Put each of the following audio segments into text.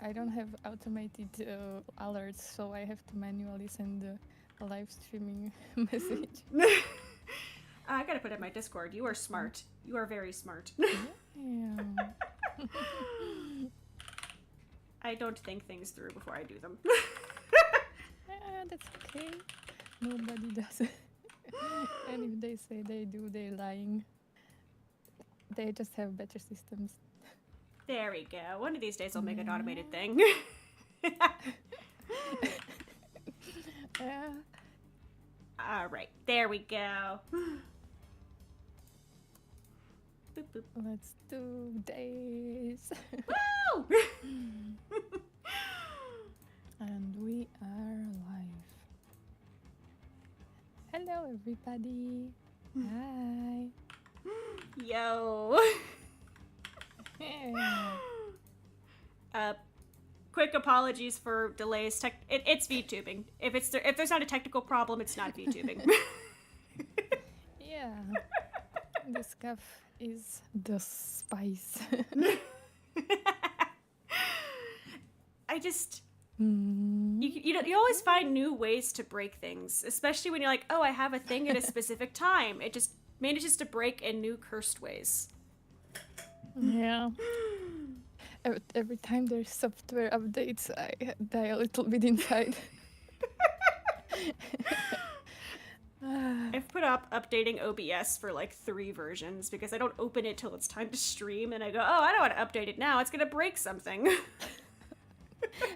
I don't have automated alerts, so I have to manually send a live streaming message. I gotta put it in my Discord. You are smart. You are very smart. Yeah. I don't think things through before I do them. That's okay. Nobody does it. And if they say they do, they're lying. They just have better systems. There we go. One of these days I'll make an automated thing. All right, there we go. Boop, boop. Let's do this. Woo! And we are live. Hello, everybody. Hi. Yo. Quick apologies for delays. It's VTubing. If there's not a technical problem, it's not VTubing. Yeah. The scuff is the spice. I just you always find new ways to break things, especially when you're like, oh, I have a thing at a specific time. It just manages to break in new cursed ways. Yeah. Every time there's software updates, I die a little bit inside. I've put up updating OBS for like 3 versions because I don't open it till it's time to stream, and I go, oh, I don't want to update it now. It's gonna break something.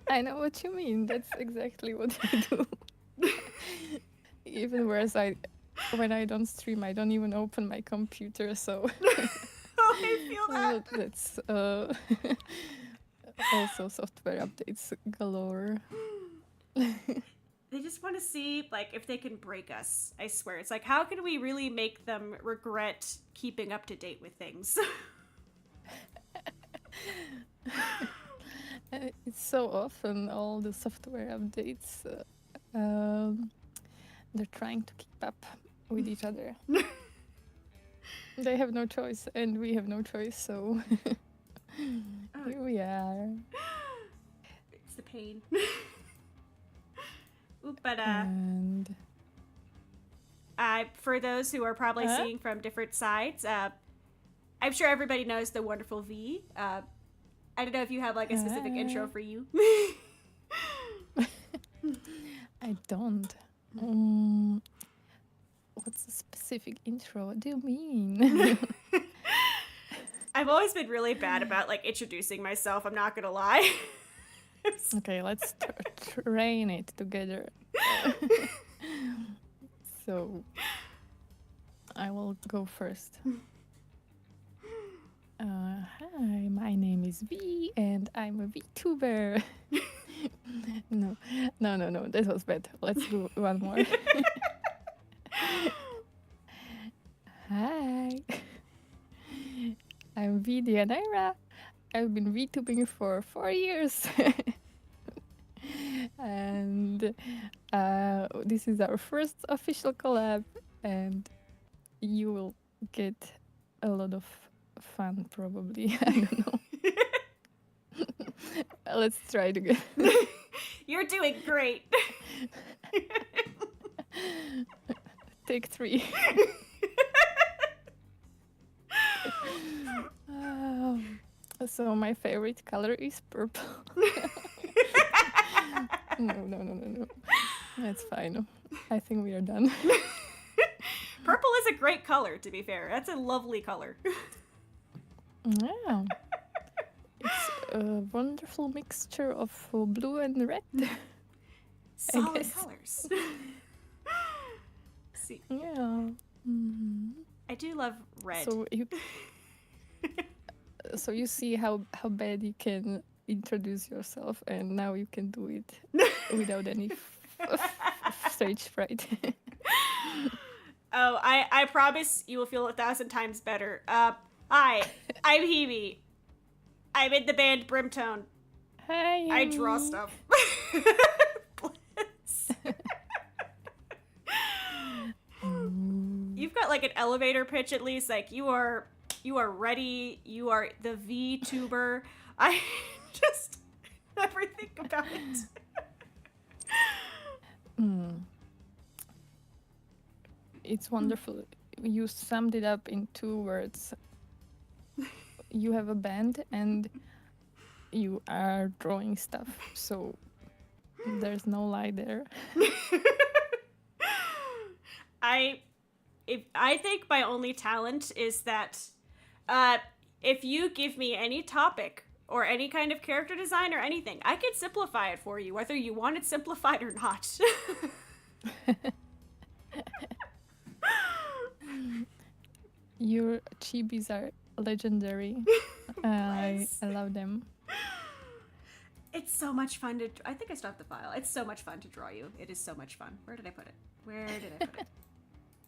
I know what you mean. That's exactly what I do. Even worse, when I don't stream, I don't even open my computer, so... I feel that. That's also software updates galore. They just want to see, like, if they can break us. I swear. It's like, how can we really make them regret keeping up to date with things? It's so often all the software updates, they're trying to keep up with each other. They have no choice, and we have no choice, so here we are. It's the pain. But and for those who are probably seeing from different sides, I'm sure everybody knows the wonderful V. I don't know if you have like a specific intro for you. I don't. What's the specific intro? What do you mean? I've always been really bad about like introducing myself. I'm not gonna lie. Okay, let's train it together. So, I will go first. Hi, my name is V, and I'm a VTuber. No, that was bad. Let's do one more. Hi, I'm V Dianaira. I've been VTubing for 4 years. And this is our first official collab, and you will get a lot of fun, probably. I don't know. Let's try it again. You're doing great. Take 3. So my favorite color is purple. No. That's fine. I think we are done. Purple is a great color, to be fair. That's a lovely color. Yeah. It's a wonderful mixture of blue and red. Solid colors. See. Yeah. Mm-hmm. I do love red. So you see how bad you can introduce yourself, and now you can do it without any stage fright. Oh, I promise you will feel 1,000 times better. Hi, I'm Hebe. I'm in the band BRIMTONE. Hi. I draw stuff. You've got like an elevator pitch at least. Like you are ready. You are the VTuber. I just about it. It's wonderful. You summed it up in 2 words. You have a band and you are drawing stuff, so there's no lie there. I think my only talent is that if you give me any topic or any kind of character design or anything, I can simplify it for you, whether you want it simplified or not. Your chibis are legendary. I love them. It's so much fun to... I think I stopped the file. It's so much fun to draw you. It is so much fun. Where did I put it?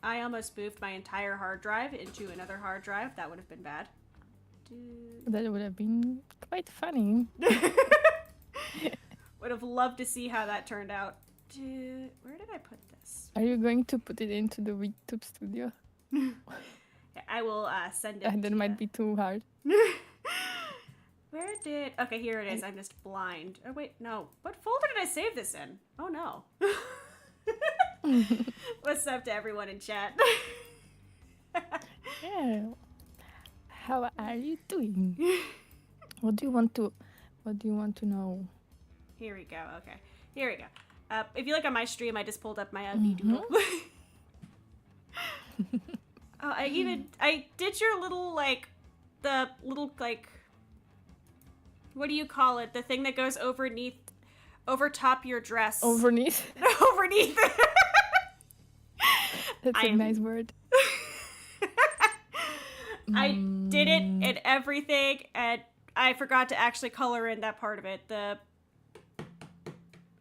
I almost moved my entire hard drive into another hard drive. That would have been bad. That would have been quite funny. Would have loved to see how that turned out. Where did I put this? Are you going to put it into the VTube studio? I will send it. That might be too hard. Where did... Okay, here it is. I'm just blind. Oh, wait, no. What folder did I save this in? Oh, no. What's up to everyone in chat? Yeah. How are you doing? What do you want to know? Here we go. Okay. Here we go. If you look on my stream, I just pulled up my VTube. Oh, I did your little, like, the little, like, what do you call it? The thing that goes over top your dress. Overneath? Overneath. That's a nice word. I did it and everything, and I forgot to actually color in that part of it.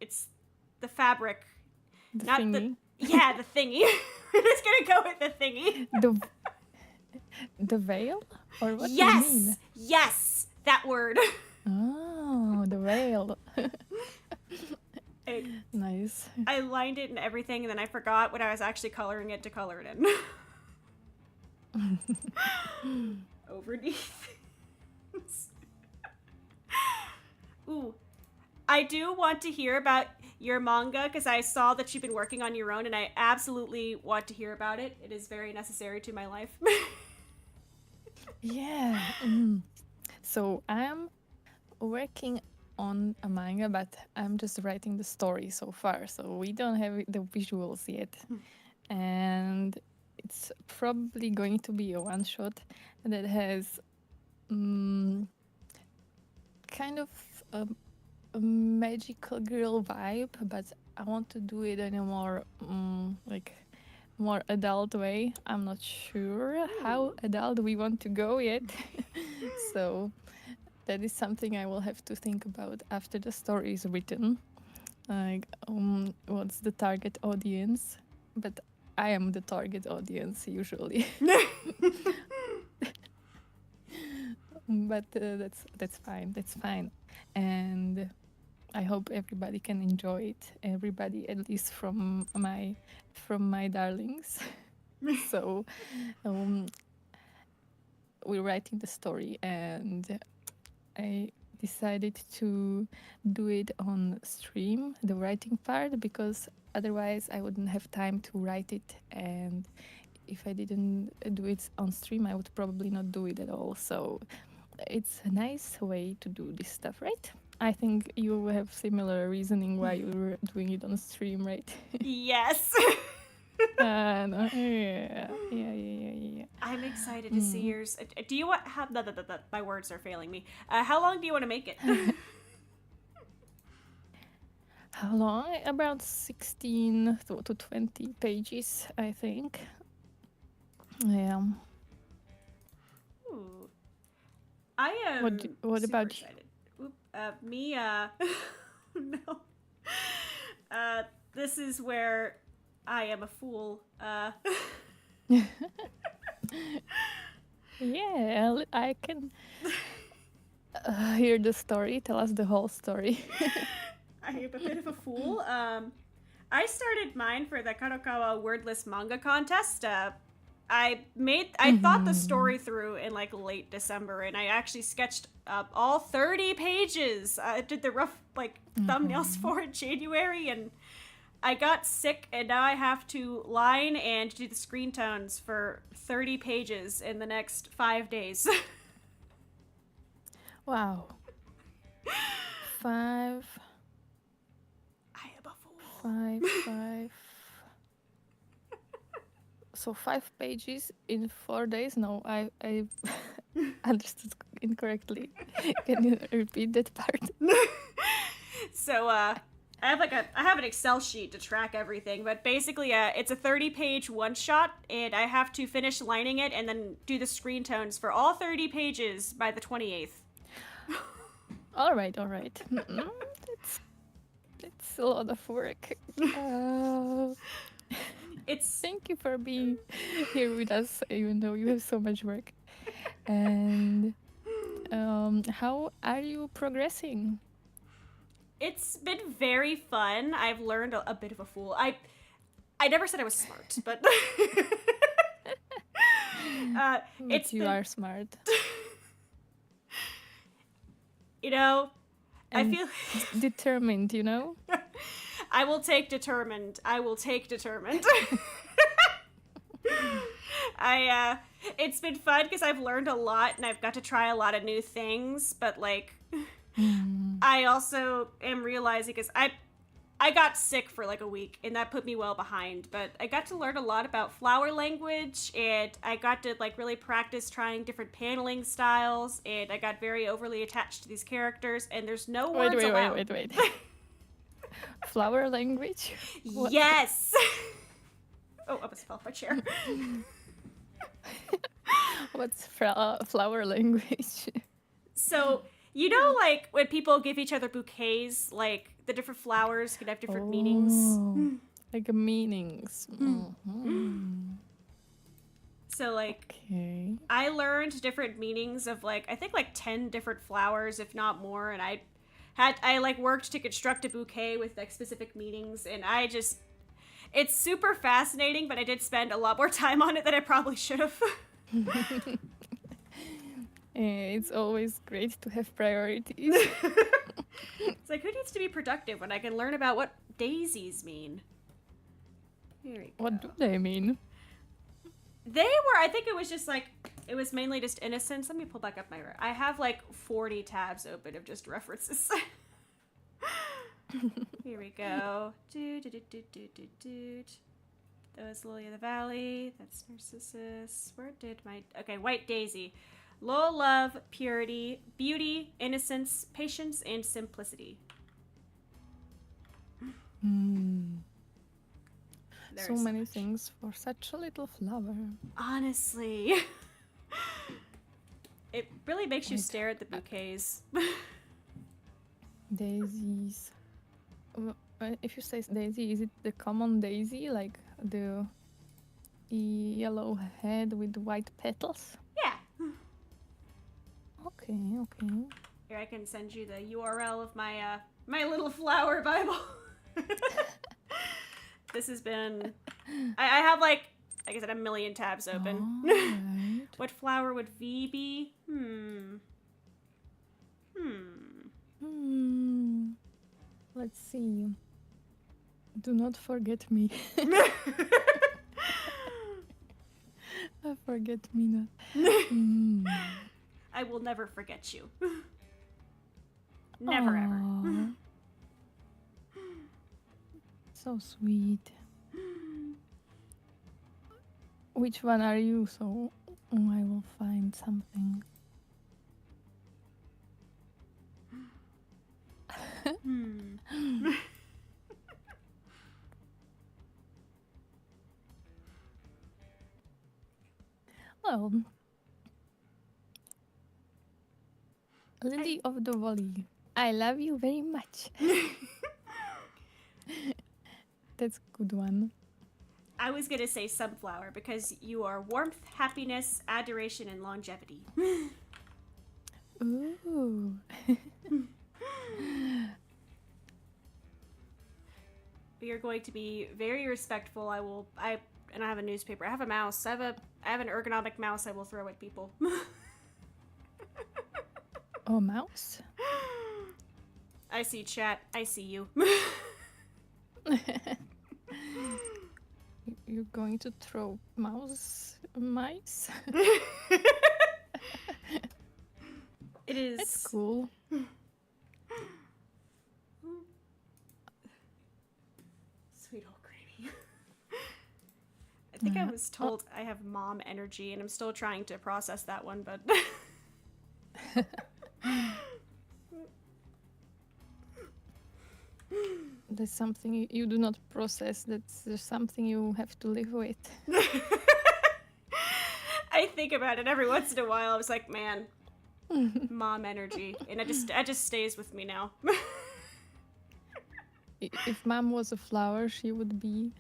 It's the fabric. The not thingy. Yeah, the thingy. We're just gonna go with the thingy. The veil? Or what yes! do you mean? Yes! That word. Oh, the veil. Nice. I lined it and everything, and then I forgot when I was actually coloring it to color it in. Overneath. Ooh. I do want to hear about your manga, because I saw that you've been working on your own, and I absolutely want to hear about it. It is very necessary to my life. Yeah. So I'm working on a manga, but I'm just writing the story so far. So we don't have the visuals yet. And it's probably going to be a one-shot that has kind of a magical girl vibe, but I want to do it in a more more adult way. I'm not sure how adult we want to go yet. So that is something I will have to think about after the story is written. Like, what's the target audience? But I am the target audience usually. But that's fine. That's fine. And I hope everybody can enjoy it. Everybody, at least from my darlings. So we're writing the story, and I decided to do it on stream, the writing part, because otherwise I wouldn't have time to write it, and if I didn't do it on stream, I would probably not do it at all. So it's a nice way to do this stuff, right? I think you have similar reasoning why you were doing it on stream, right? Yes. Yeah. I'm excited to see yours. Do you want have my words are failing me. How long do you want to make it? How long? About 16 to 20 pages, I think. Yeah. Ooh. I am. What super about excited. Oop, me? No. This is where I am a fool. Yeah, I can hear the story. Tell us the whole story. I am a bit of a fool. I started mine for the Kadokawa Wordless Manga Contest I thought the story through in like late December, and I actually sketched up all 30 pages. I did the rough like thumbnails for in January, and I got sick, and now I have to line and do the screen tones for 30 pages in the next 5 days. Wow. 5. I am a fool. 5, 5. So 5 pages in 4 days? No, I understood incorrectly. Can you repeat that part? So I have an Excel sheet to track everything, but basically it's a 30-page one shot, and I have to finish lining it and then do the screen tones for all 30 pages by the 28th. All right. It's a lot of work. Thank you for being here with us, even though you have so much work. And how are you progressing? It's been very fun. I've learned a bit of a fool. I never said I was smart, but You are smart. You know, And I feel determined, you know? I will take determined. It's been fun because I've learned a lot and I've got to try a lot of new things, but like I also am realizing because I got sick for like a week and that put me well behind, but I got to learn a lot about flower language, and I got to like really practice trying different paneling styles, and I got very overly attached to these characters, and there's no words allowed. Wait. Flower language? What? Yes! Oh, I almost fell off my chair. What's flower language? So, you know, like when people give each other bouquets, like the different flowers can have different meanings. Like meanings. So, like, okay. I learned different meanings of like I think like 10 different flowers, if not more, and I like worked to construct a bouquet with like specific meanings, and it's super fascinating, but I did spend a lot more time on it than I probably should have. It's always great to have priorities. It's like, who needs to be productive when I can learn about what daisies mean? Here we go. What do they mean? I think it was just like, it was mainly just innocence. Let me pull back up my, I have like 40 tabs open of just references. Here we go. That was Lily of the Valley. That's Narcissus. Where did my, okay, White Daisy. Loyal love, purity, beauty, innocence, patience, and simplicity. So many things for such a little flower. Honestly. It really makes you stare at the bouquets. Daisies. If you say daisy, is it the common daisy? Like the yellow head with white petals? Yeah. Okay. Here, I can send you the URL of my my little flower Bible. This has been... I have like I said, a million tabs open. Right. What flower would V be? Let's see. Do not forget me. Forget me not. I will never forget you. Never ever. So sweet. Which one are you? So I will find something. Well, Lily of the Valley, I love you very much. That's a good one. I was gonna say sunflower because you are warmth, happiness, adoration, and longevity. Ooh. We are going to be very respectful. and I have a newspaper. I have a mouse. I have an ergonomic mouse I will throw at people. Oh, mouse? I see chat. I see you. You're going to throw mice? It is. That's cool. Sweet old Granny. I think I was told I have mom energy, and I'm still trying to process that one, but. That's something you do not process. That's something you have to live with. I think about it every once in a while. I was like, man, mom energy, and it just stays with me now. If mom was a flower, she would be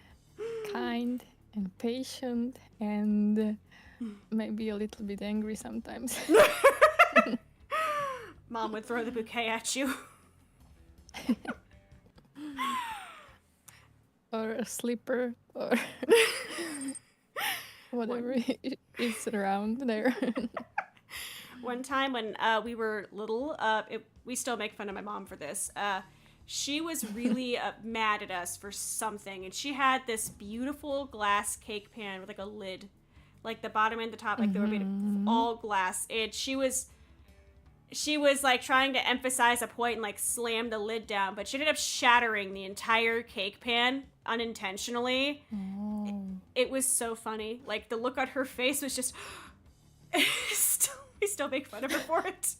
kind and patient and maybe a little bit angry sometimes. Mom would throw the bouquet at you. Or a slipper, or whatever is around there. One time when we were little, we still make fun of my mom for this. She was really mad at us for something, and she had this beautiful glass cake pan with like a lid, like the bottom and the top, like they were made of all glass. And she was like trying to emphasize a point and like slam the lid down, but she ended up shattering the entire cake pan unintentionally. Oh. It was so funny. Like the look on her face was just. We still make fun of her for it.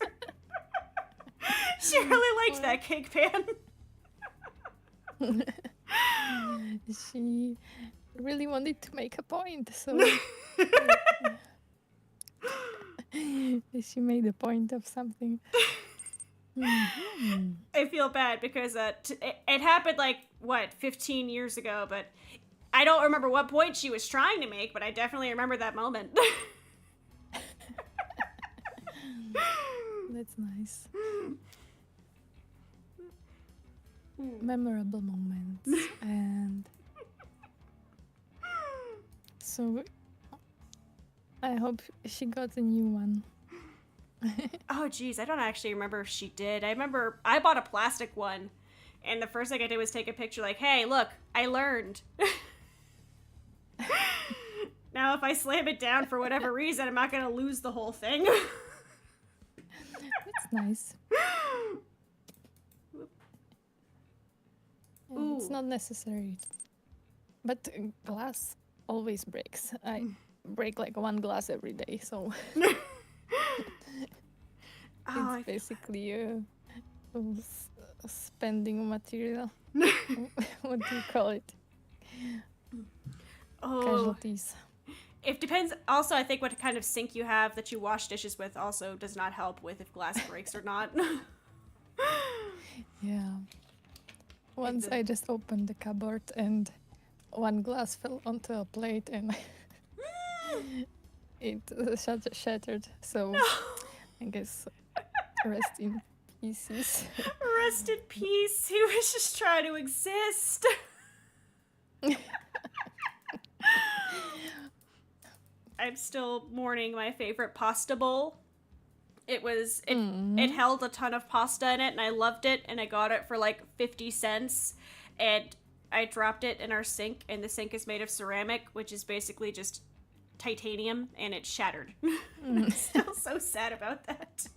She really liked that cake pan. She really wanted to make a point, so she made a point of something. I feel bad because it happened like, 15 years ago, but I don't remember what point she was trying to make, but I definitely remember that moment. That's nice. Memorable moments. And so I hope she got a new one. Oh geez, I don't actually remember if she did. I remember I bought a plastic one, and the first thing I did was take a picture like, hey, look, I learned. Now if I slam it down for whatever reason, I'm not gonna lose the whole thing. That's nice. Yeah, it's not necessary. But glass always breaks. I break like one glass every day, so it's basically a spending material. What do you call it? Casualties. It depends. Also, I think what kind of sink you have that you wash dishes with also does not help with if glass breaks or not. Yeah. Once I just opened the cupboard and one glass fell onto a plate and it shattered. So I guess rest in pieces. Rest in peace. He was just trying to exist. I'm still mourning my favorite pasta bowl. It held a ton of pasta in it, and I loved it, and I got it for like 50 cents, and I dropped it in our sink, and the sink is made of ceramic, which is basically just titanium, and it shattered. I'm still so sad about that.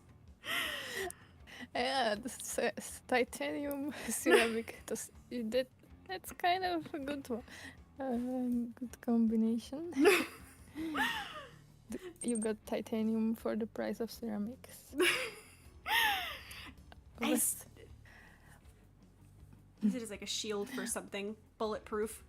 Yeah, titanium ceramic. That's kind of a good one. Good combination. You got titanium for the price of ceramics. Use it as like a shield for something bulletproof.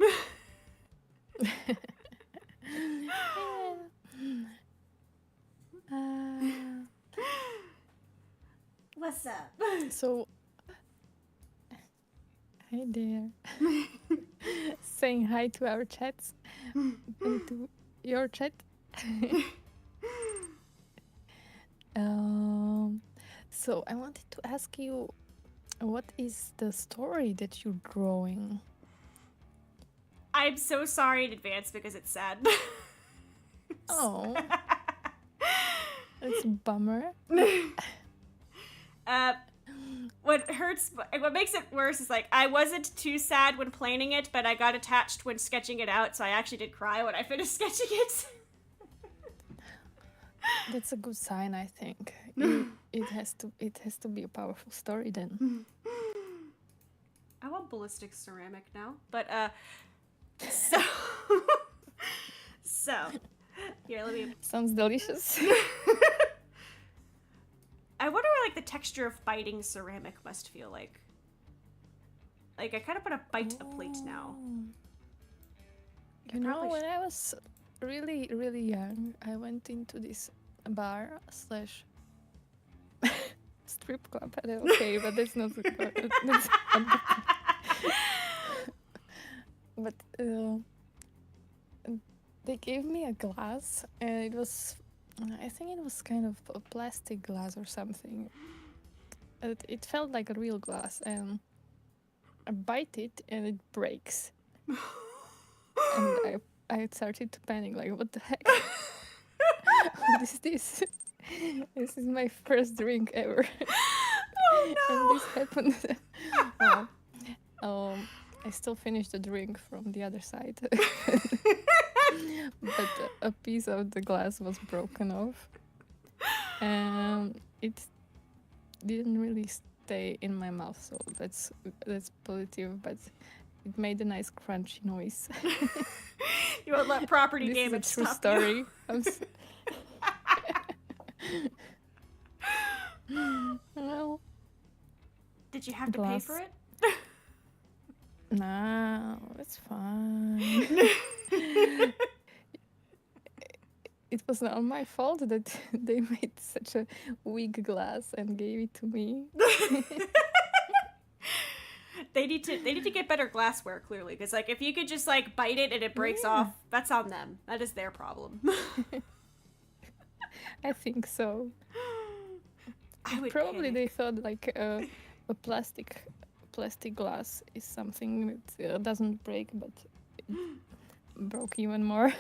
What's up? So, hi there. Saying hi to our chats and to your chat. So I wanted to ask you, what is the story that you're drawing? I'm so sorry in advance because it's sad. Oh. It's a bummer. What hurts, what makes it worse is like I wasn't too sad when planning it, but I got attached when sketching it out, so I actually did cry when I finished sketching it. That's a good sign, I think. It has to be a powerful story then. I want ballistic ceramic now, but so so here, let me. Sounds delicious. I wonder what like the texture of biting ceramic must feel like. Like I kind of want to bite a plate now. You know, when I was really, really young, I went into this bar slash strip club. Okay, but that's not the that's but they gave me a glass, and it was, I think it was kind of a plastic glass or something. It felt like a real glass, and I bite it and it breaks. And I started to panic, like, what the heck? What is this? This is my first drink ever. Oh no! And this happened. Well, I still finished the drink from the other side. But a piece of the glass was broken off. And it didn't really stay in my mouth, so that's positive, but it made a nice crunchy noise. You won't let property damage stop. This is a true story. Well, did you have to pay for it? No, it's fine. It was not my fault that they made such a weak glass and gave it to me. They need to get better glassware, clearly, because like if you could just like bite it and it breaks off, that's on them. That is their problem. I think so. Probably they thought like a plastic glass is something that doesn't break, but it broke even more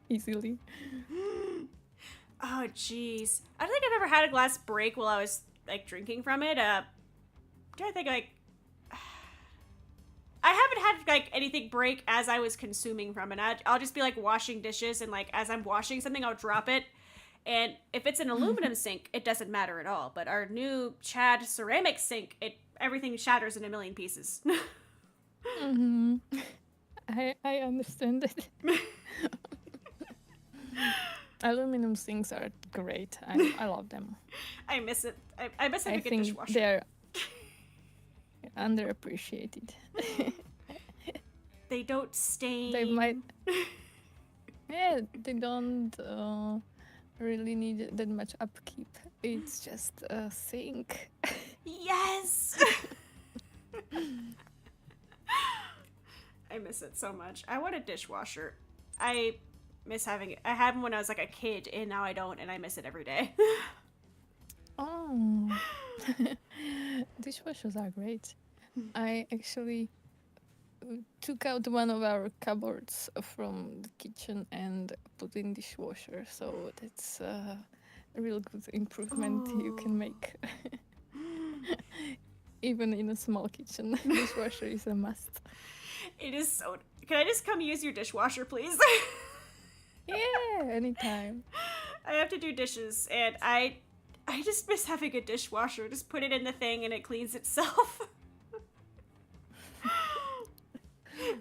easily. Oh jeez, I don't think I've ever had a glass break while I was like drinking from it. I think like I haven't had like anything break as I was consuming from it. I'll just be like washing dishes, and like as I'm washing something, I'll drop it. And if it's an aluminum sink, it doesn't matter at all. But our new Chad ceramic sink, everything shatters in a million pieces. Mm-hmm. I understand it. Aluminum sinks are great. I love them. I miss it. I miss having a dishwasher. They're underappreciated. They don't stain. They might. Yeah, they don't really need that much upkeep. It's just a sink. Yes. I miss it so much. I want a dishwasher. I miss having it. I had one when I was like a kid, and now I don't, and I miss it every day. Oh. Dishwashers are great. I actually took out one of our cupboards from the kitchen and put in dishwasher, so that's a real good improvement you can make. Even in a small kitchen, dishwasher is a must. It is so... Can I just come use your dishwasher, please? Yeah, anytime. I have to do dishes, and I just miss having a dishwasher. Just put it in the thing and it cleans itself.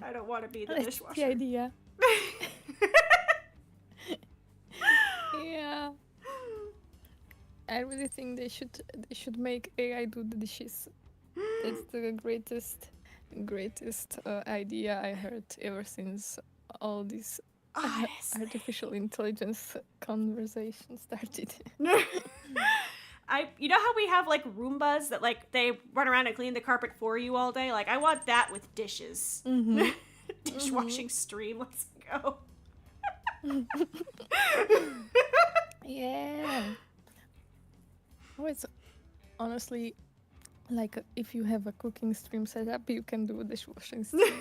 I don't want to be the dishwasher. The idea. Yeah. I really think they should make AI do the dishes. That's the greatest idea I heard ever since all this artificial intelligence conversation started. You know how we have like Roombas that like they run around and clean the carpet for you all day? Like I want that with dishes. Mm-hmm. Dishwashing stream, let's go. Yeah. Oh, it's honestly like if you have a cooking stream set up, you can do a dishwashing stream.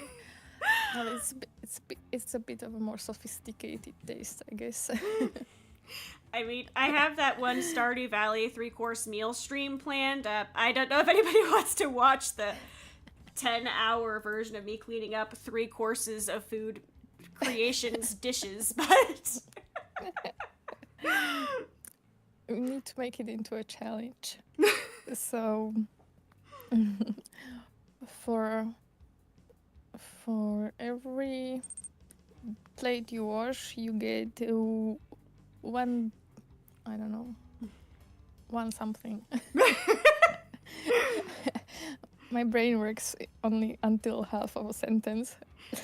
Well, it's a bit of a more sophisticated taste, I guess. I mean, I have that one Stardew Valley 3-course meal stream planned. I don't know if anybody wants to watch the 10-hour version of me cleaning up 3 courses of food creations dishes, but We need to make it into a challenge. So for every plate you wash, you get one, I don't know, one something. My brain works only until half of a sentence,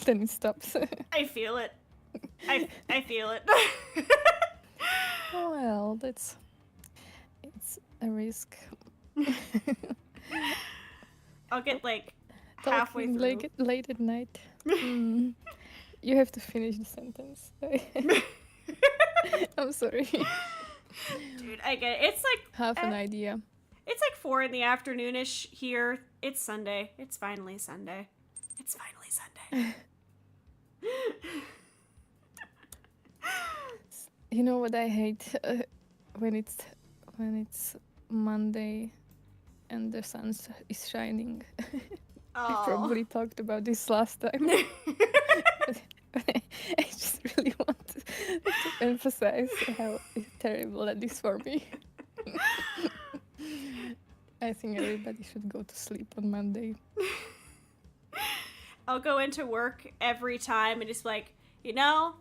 then it stops. I feel it. I feel it. Well, it's a risk. I'll get like halfway Talking through. late at night. You have to finish the sentence. I'm sorry. Dude, I get it. It's like Half an idea. It's like 4 in the afternoonish here. It's Sunday. It's finally Sunday. It's finally Sunday. You know what I hate when it's Monday and the sun is shining. I probably talked about this last time. I just really want to emphasize how terrible that is for me. I think everybody should go to sleep on Monday. I'll go into work every time and just like, you know,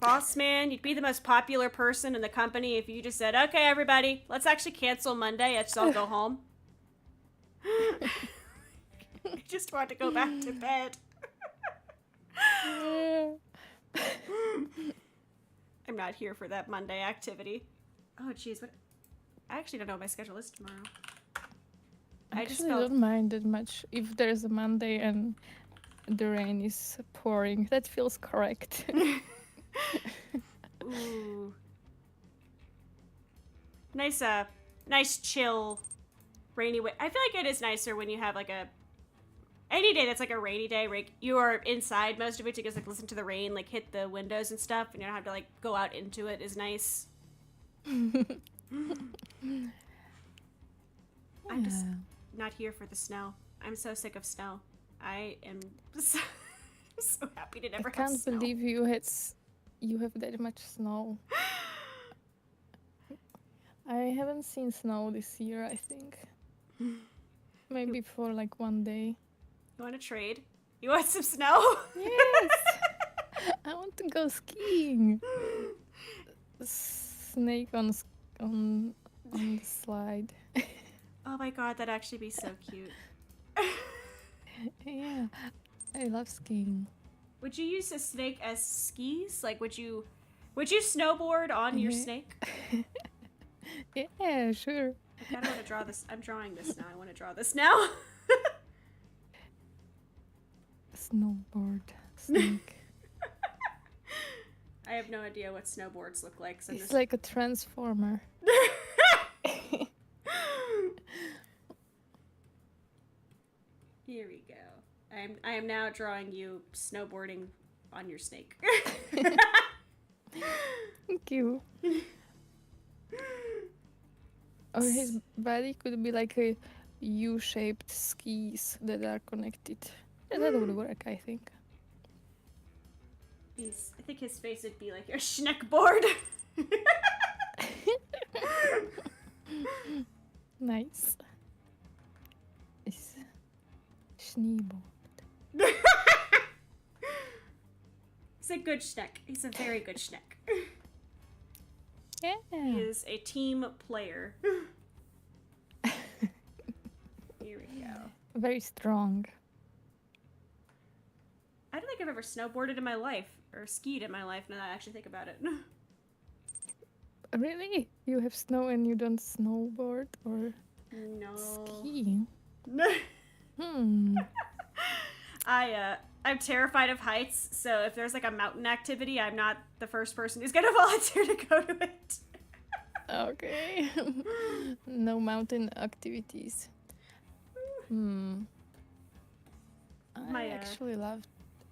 boss man, you'd be the most popular person in the company if you just said, okay, everybody, let's actually cancel Monday. Let's all go home. I just want to go back to bed. I'm not here for that Monday activity. Oh, jeez. What? I actually don't know what my schedule is tomorrow. I actually don't mind that much if there's a Monday and the rain is pouring. That feels correct. Ooh. Nice, nice chill, rainy way. I feel like it is nicer when you have like any day that's like a rainy day, where you are inside most of it to just like listen to the rain, like hit the windows and stuff, and you don't have to like go out into it is nice. I'm just not here for the snow. I'm so sick of snow. I am so happy to never have snow. I can't believe you have that much snow. I haven't seen snow this year, I think. Maybe for like one day. You want to trade? You want some snow? Yes! I want to go skiing. Snake on the slide. Oh my god, that'd actually be so cute. Yeah, I love skiing. Would you use a snake as skis? Like, would you snowboard on your snake? Yeah, sure. I kind of want to draw this. I'm drawing this now. I want to draw this now. Snowboard snake. I have no idea what snowboards look like. So it's like a transformer. Here we go. I am now drawing you snowboarding on your snake. Thank you. Or his body could be like a U-shaped skis that are connected. Yeah, that would work, I think. I think his face would be like a schneckboard. Nice. It's Schneeboard. He's a good schneck. He's a very good schneck. Yeah. He is a team player. Here we go. Very strong. I don't think I've ever snowboarded in my life, or skied in my life, now that I actually think about it. Really? You have snow and you don't snowboard or No. ski? I'm terrified of heights, so if there's like a mountain activity, I'm not the first person who's gonna volunteer to go to it. Okay. No mountain activities.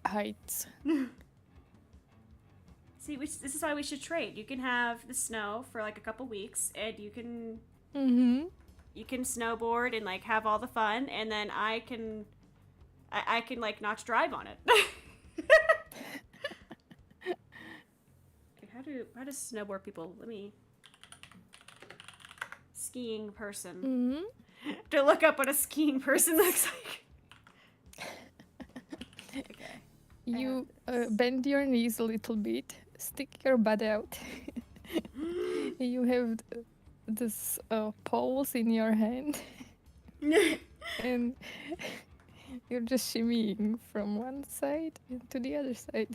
I heights. See, this is why we should trade. You can have the snow for like a couple weeks, and you can snowboard and like have all the fun, and then I can like not drive on it. Okay, how does snowboard people? Let me skiing person. To look up what a skiing person looks like. Okay. You bend your knees a little bit, stick your butt out. You have this poles in your hand, and you're just shimmying from one side to the other side.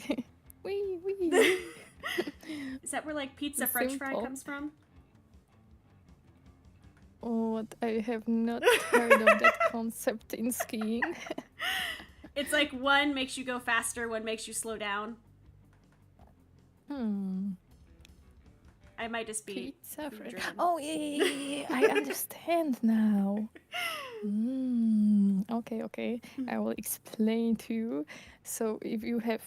Wee wee. Is that where like pizza French fry comes from? Oh, I have not heard of that concept in skiing. It's like one makes you go faster, one makes you slow down. I might just be pizza French. Oh yeah, I understand now. Okay. I will explain to you. So if you have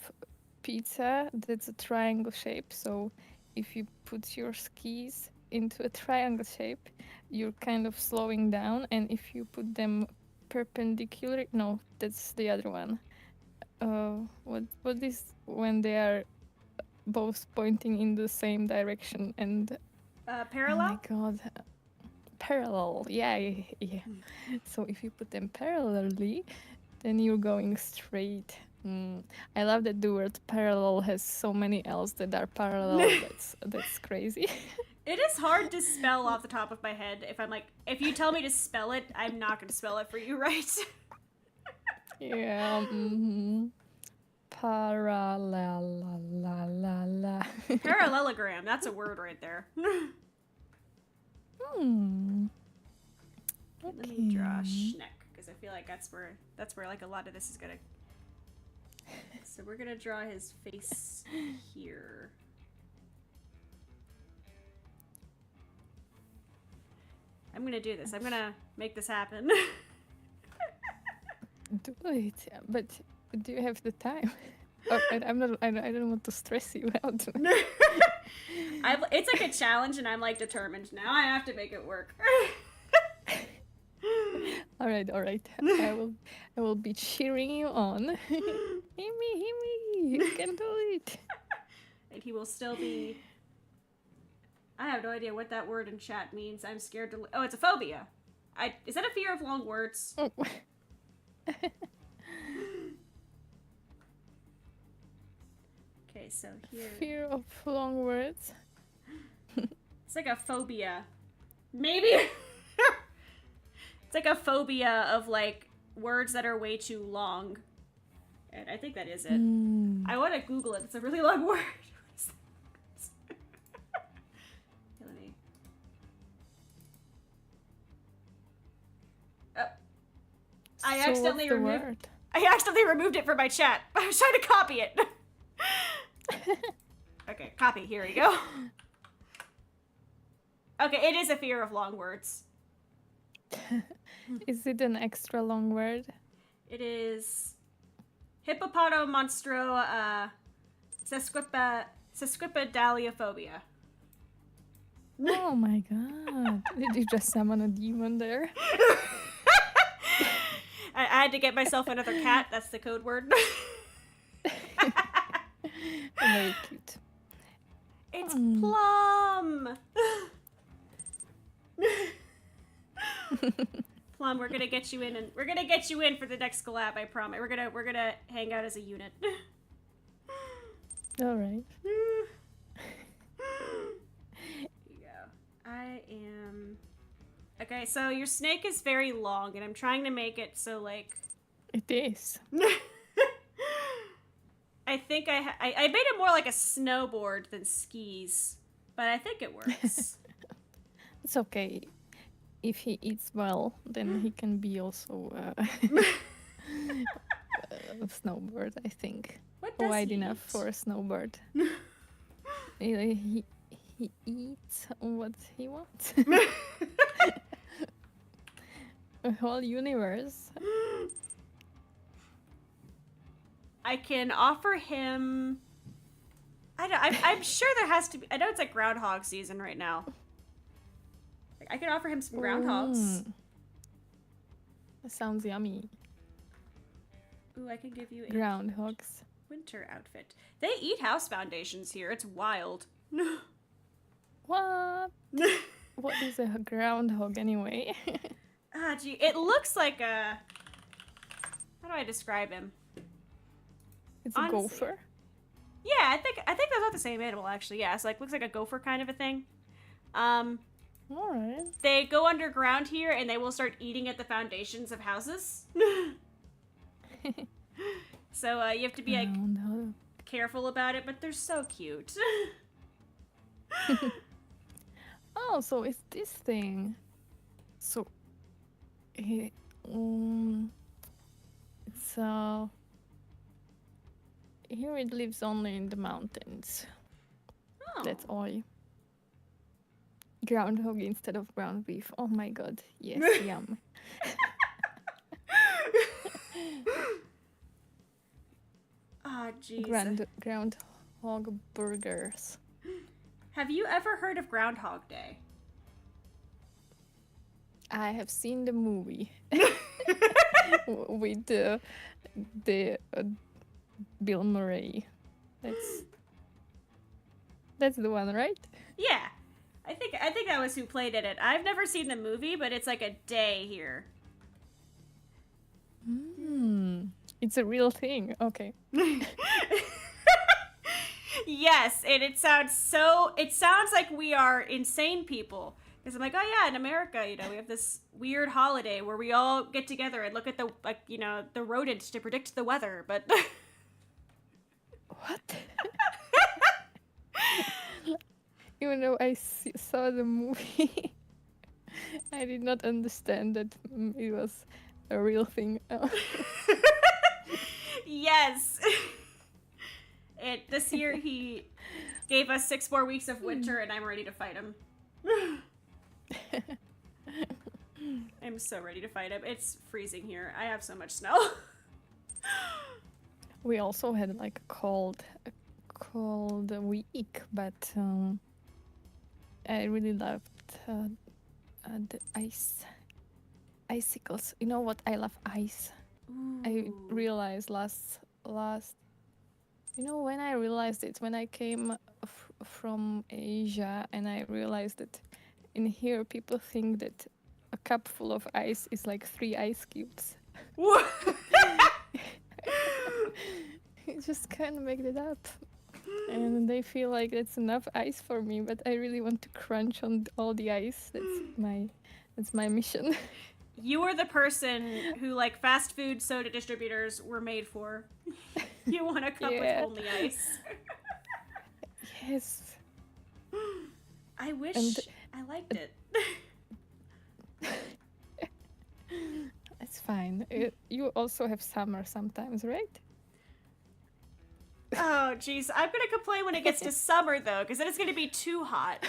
pizza, that's a triangle shape. So if you put your skis into a triangle shape, you're kind of slowing down, and if you put them perpendicular, no, that's the other one. What is when they are both pointing in the same direction and parallel? Oh my god. Parallel, yeah. So if you put them parallelly, then you're going straight. I love that the word parallel has so many L's that are parallel. That's crazy. It is hard to spell off the top of my head. If you tell me to spell it, I'm not going to spell it for you, right? Yeah. Parallelogram. Parallelogram. That's a word right there. Okay. Let me draw Schneck, because I feel like that's where like a lot of this is gonna. So we're gonna draw his face here. I'm gonna do this. I'm gonna make this happen. Do it, but do you have the time? Oh, I'm not. I don't want to stress you out. It's like a challenge, and I'm like determined. Now I have to make it work. All right. I will be cheering you on. Himi, you can do it. And he will still be. I have no idea what that word in chat means. I'm scared to. Oh, it's a phobia. Is that a fear of long words? Oh. Okay, so here. Fear of long words. It's like a phobia. Maybe. It's like a phobia of like words that are way too long. And I think that is it. I want to Google it. It's a really long word. Let me. Oh. I accidentally removed it from my chat. I was trying to copy it. Okay, copy. Here we go. Okay, it is a fear of long words. Is it an extra long word? It is hippopotamonstro sesquipedaliophobia. Oh my god. Did you just summon a demon there? I had to get myself another cat. That's the code word. Very cute. It's Plum. Plum, we're gonna get you in, and we're gonna get you in for the next collab. I promise. We're gonna hang out as a unit. All right. Here you go. I am. Okay, so your snake is very long, and I'm trying to make it so like. It is. I think I made it more like a snowboard than skis, but I think it works. It's okay. If he eats well, then he can be also a snowbird, I think. What does Wide he enough eat? for a snowbird. He eats what he wants. A whole universe. I can offer him. I'm sure there has to be. I know it's like groundhog season right now. I can offer him some groundhogs. That sounds yummy. Ooh, I can give you a groundhogs winter outfit. They eat house foundations here. It's wild. What? What is a groundhog anyway? Ah, gee, it looks like a. How do I describe him? It's a gopher. Yeah, I think that's not the same animal actually. Yeah, it's like looks like a gopher kind of a thing. All right. They go underground here and they will start eating at the foundations of houses. So you have to be like careful about it, but they're so cute. Oh, so it's this thing. So it's here it lives only in the mountains. Oh. That's all. Groundhog instead of ground beef. Oh my god. Yes, yum. Ah, jeez. Groundhog burgers. Have you ever heard of Groundhog Day? I have seen the movie with the Bill Murray. That's the one, right? Yeah, I think that was who played in it. I've never seen the movie, but it's like a day here. It's a real thing. Okay. Yes, and it sounds like we are insane people. Because I'm like, oh yeah, in America, you know, we have this weird holiday where we all get together and look at the, like, you know, the rodent to predict the weather, but... What? Even though I saw the movie, I did not understand that it was a real thing. Yes. This year he gave us 6 more weeks of winter and I'm ready to fight him. I'm so ready to fight him. It's freezing here. I have so much snow. We also had like a cold week, but I really loved the icicles. You know what? I love ice. Ooh. I realized last. You know when I realized it when I came from Asia, and I realized that in here people think that a cup full of ice is like 3 ice cubes. You just can't make that up. And they feel like that's enough ice for me, but I really want to crunch on all the ice. That's my mission. You are the person who, like, fast food soda distributors were made for. You want a cup with only ice. Yes. I wish I liked it. It's fine. You also have summer sometimes, right? Oh, jeez. I'm going to complain when it gets to summer, though, because then it's going to be too hot.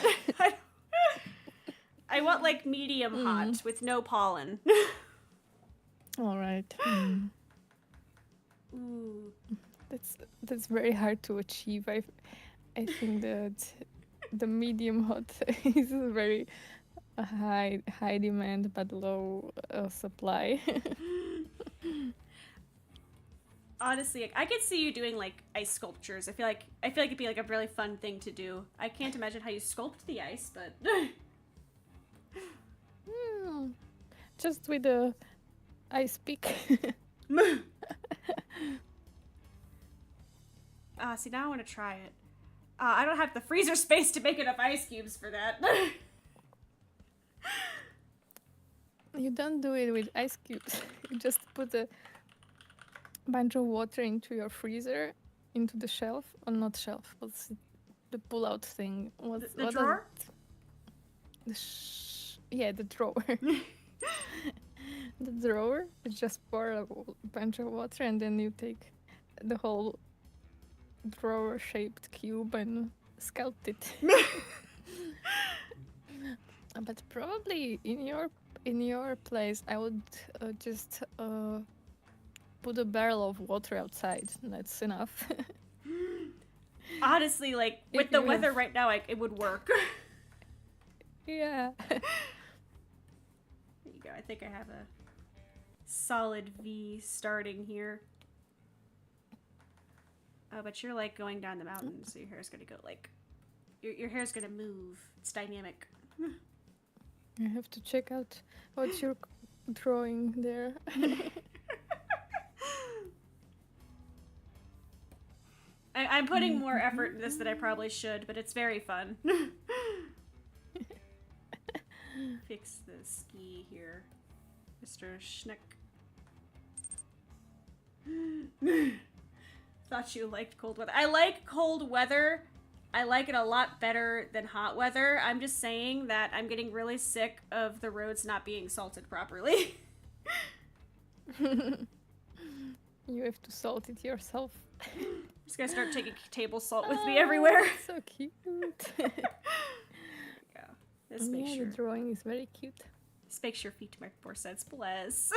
I want, like, medium hot with no pollen. All right. Ooh. That's very hard to achieve. I think that the medium hot is very high demand but low supply. Honestly, I could see you doing like ice sculptures. I feel like it'd be like a really fun thing to do. I can't imagine how you sculpt the ice, but just with the ice pick. See, now I want to try it. I don't have the freezer space to make enough ice cubes for that. You don't do it with ice cubes. You just put a bunch of water into your freezer, into the shelf, or not shelf, what's it? The pull-out thing. The drawer? The drawer. The drawer, you just pour a bunch of water and then you take the whole drawer-shaped cube and sculpt it. But probably in your place, I would just put a barrel of water outside. That's enough. Honestly, like, with the weather right now, it would work. Yeah. There you go. I think I have a solid V starting here. Oh, but you're, like, going down the mountain, so your hair's gonna go, like... Your hair's gonna move. It's dynamic. I have to check out what you're drawing there. I'm putting more effort in this than I probably should, but it's very fun. Fix the ski here, Mr. Schneck. Thought you liked cold weather. I like cold weather. I like it a lot better than hot weather. I'm just saying that I'm getting really sick of the roads not being salted properly. You have to salt it yourself. I'm just gonna start taking table salt with me everywhere. So cute. There you go. This makes The drawing is very cute. This makes your feet make more sense, bless.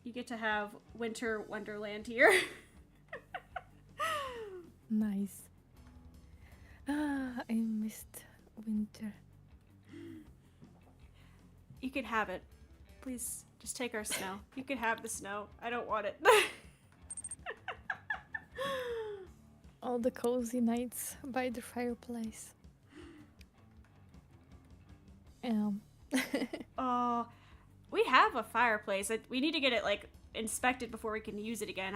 You get to have winter wonderland here. Nice. I missed winter. You can have it. Please, just take our snow. You can have the snow. I don't want it. All the cozy nights by the fireplace. Oh, we have a fireplace. We need to get it, like, inspected before we can use it again.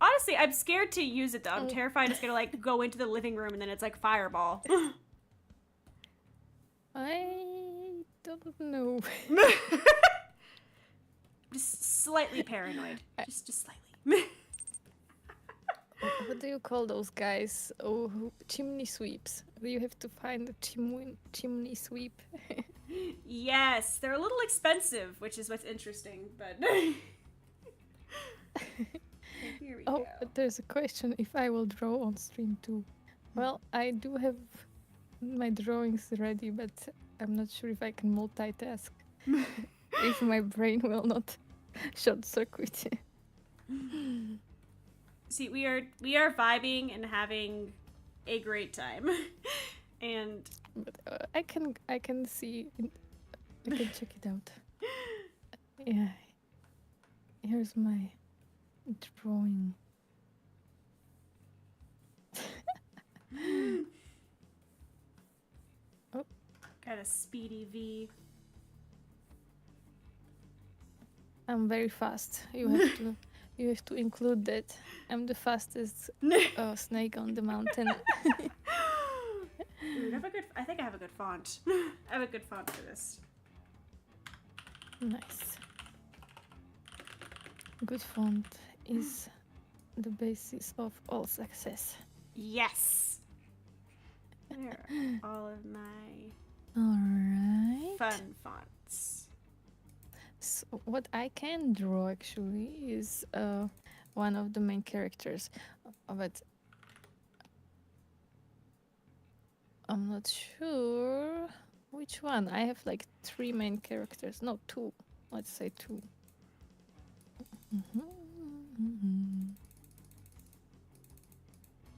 Honestly, I'm scared to use it, though. I'm terrified it's gonna, like, go into the living room and then it's like fireball. I don't know. Just slightly paranoid. Just slightly. What do you call those guys? Oh, chimney sweeps. You have to find a chimney sweep. Yes, they're a little expensive, which is what's interesting, but... Here we go. But there's a question if I will draw on stream too. Well, I do have my drawings ready, but I'm not sure if I can multitask. If my brain will not short circuit. See, we are vibing and having a great time, and but, I can see, I can check it out. Yeah, here's my drawing. Oh, got a speedy V. I'm very fast. You have to include that. I'm the fastest snake on the mountain. Dude, I think I have a good font. I have a good font for this. Nice. Good font is the basis of all success. Yes. There are all of my fun fonts. So what I can draw actually is one of the main characters, but I'm not sure which one. I have like 3 main characters. No, 2. Let's say 2.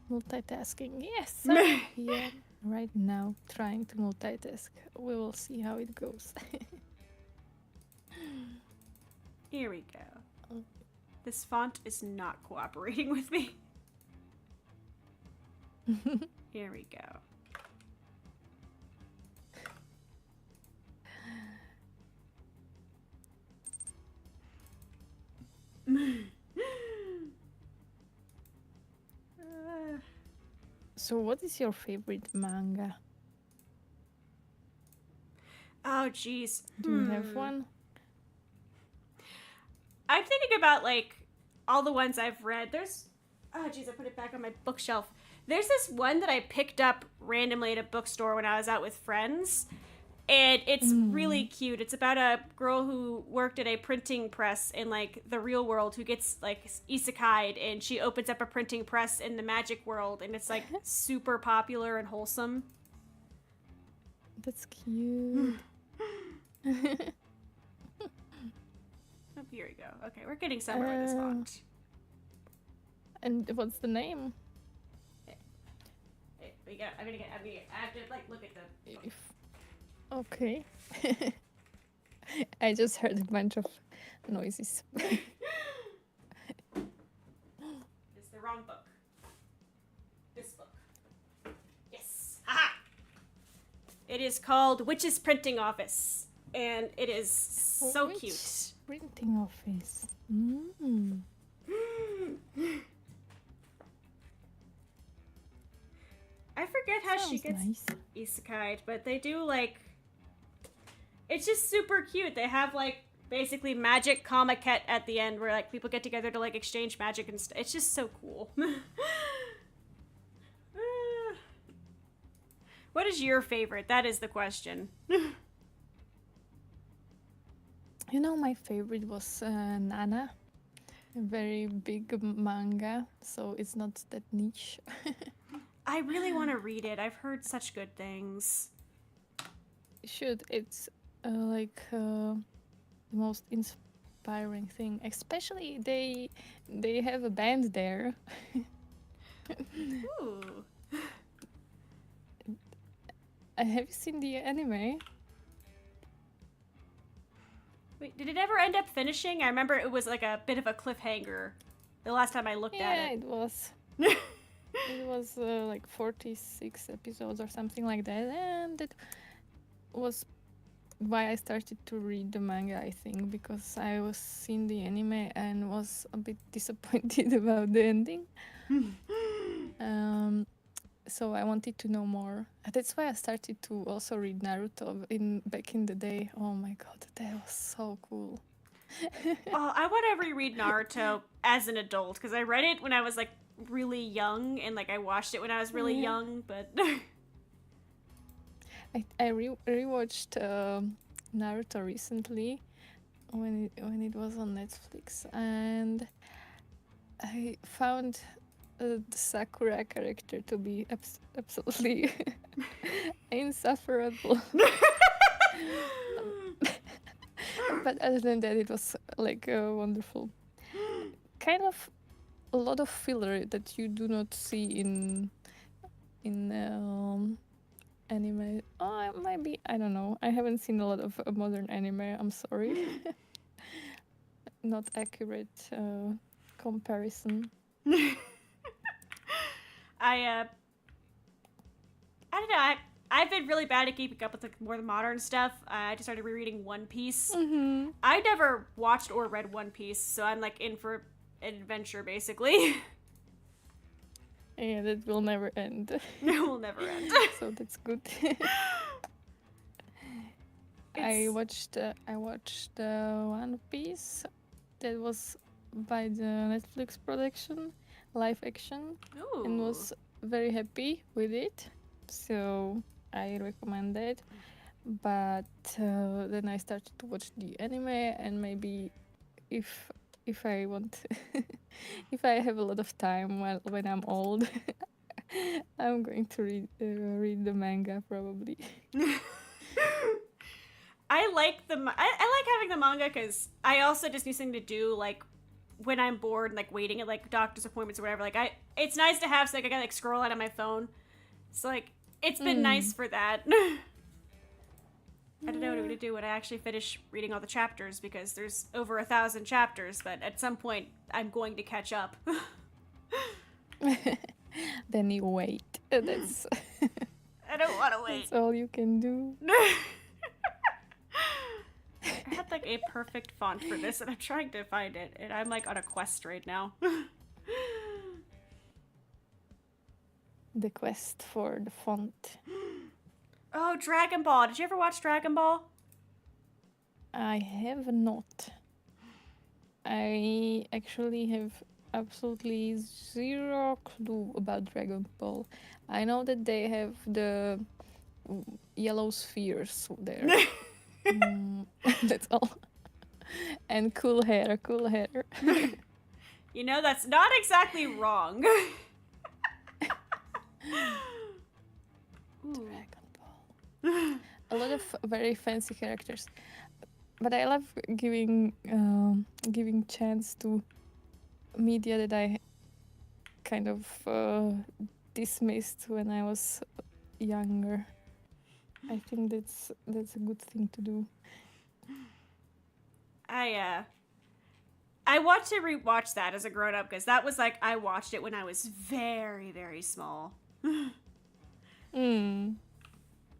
Multitasking. Yes. Yeah. Right now, trying to multitask. We will see how it goes. Here we go. This font is not cooperating with me. Here we go. So what is your favorite manga? Oh, jeez. Do you have one? I'm thinking about, like, all the ones I've read. There's... Oh, jeez, I put it back on my bookshelf. There's this one that I picked up randomly at a bookstore when I was out with friends. And it's really cute. It's about a girl who worked at a printing press in, like, the real world who gets, like, isekai'd, and she opens up a printing press in the magic world, and it's, like, super popular and wholesome. That's cute. Oops, Here we go. Okay, we're getting somewhere with this font. And what's the name? I have to like look at the book. Okay. I just heard a bunch of noises. It's the wrong book. This book. Yes. Haha. It is called Witch's Printing Office, and it is so cute. Printing office. I forget how she Sounds gets nice. isekai'd, but they do like. It's just super cute. They have like basically magic comiquette at the end where like people get together to like exchange magic and stuff. It's just so cool. What is your favorite? That is the question. You know, my favorite was Nana. A very big manga, so it's not that niche. I really want to read it. I've heard such good things. You should. It's like the most inspiring thing. Especially they have a band there. Ooh. Have you seen the anime? Wait, did it ever end up finishing? I remember it was like a bit of a cliffhanger the last time I looked at Yeah, it. it was. It was like 46 episodes or something like that, and that was why I started to read the manga, I think, because I was seeing the anime and was a bit disappointed about the ending. So I wanted to know more. That's why I started to also read Naruto back in the day. Oh my god, that was so cool. Oh, I want to reread Naruto as an adult because I read it when I was like really young and like I watched it when I was really young, but I rewatched Naruto recently when it was on Netflix, and I found the Sakura character to be absolutely insufferable. But other than that, it was like wonderful. Kind of a lot of filler that you do not see in anime. Oh, maybe, I don't know. I haven't seen a lot of modern anime. I'm sorry. Not accurate comparison. I don't know. I've been really bad at keeping up with like more the modern stuff. I just started rereading One Piece. I never watched or read One Piece, so I'm like in for an adventure basically. Yeah, that will never end. It will never end. So that's good. I watched One Piece. That was by the Netflix production, live action, Ooh. and was very happy with it. So I recommend it. But then I started to watch the anime, and maybe if I want, if I have a lot of time when I'm old, I'm going to read the manga probably. I like I like having the manga because I also just need something to do like when I'm bored and like waiting at like doctor's appointments or whatever. Like it's nice to have so like I can like scroll out on my phone. So like it's been nice for that. I don't know what I'm gonna do when I actually finish reading all the chapters because there's over 1,000 chapters, but at some point I'm going to catch up. Then you wait. That's I don't want to wait. that's all you can do. I had like a perfect font for this and I'm trying to find it and I'm like on a quest right now. The quest for the font. Oh, Dragon Ball. Did you ever watch Dragon Ball? I have not. I actually have absolutely zero clue about Dragon Ball. I know that they have the yellow spheres there. That's all. And cool hair. You know, that's not exactly wrong. Dragon Ball. A lot of very fancy characters. but I love giving chance to media that I kind of dismissed when I was younger. I think that's a good thing to do. I want to rewatch that as a grown up because that was like I watched it when I was very, very small.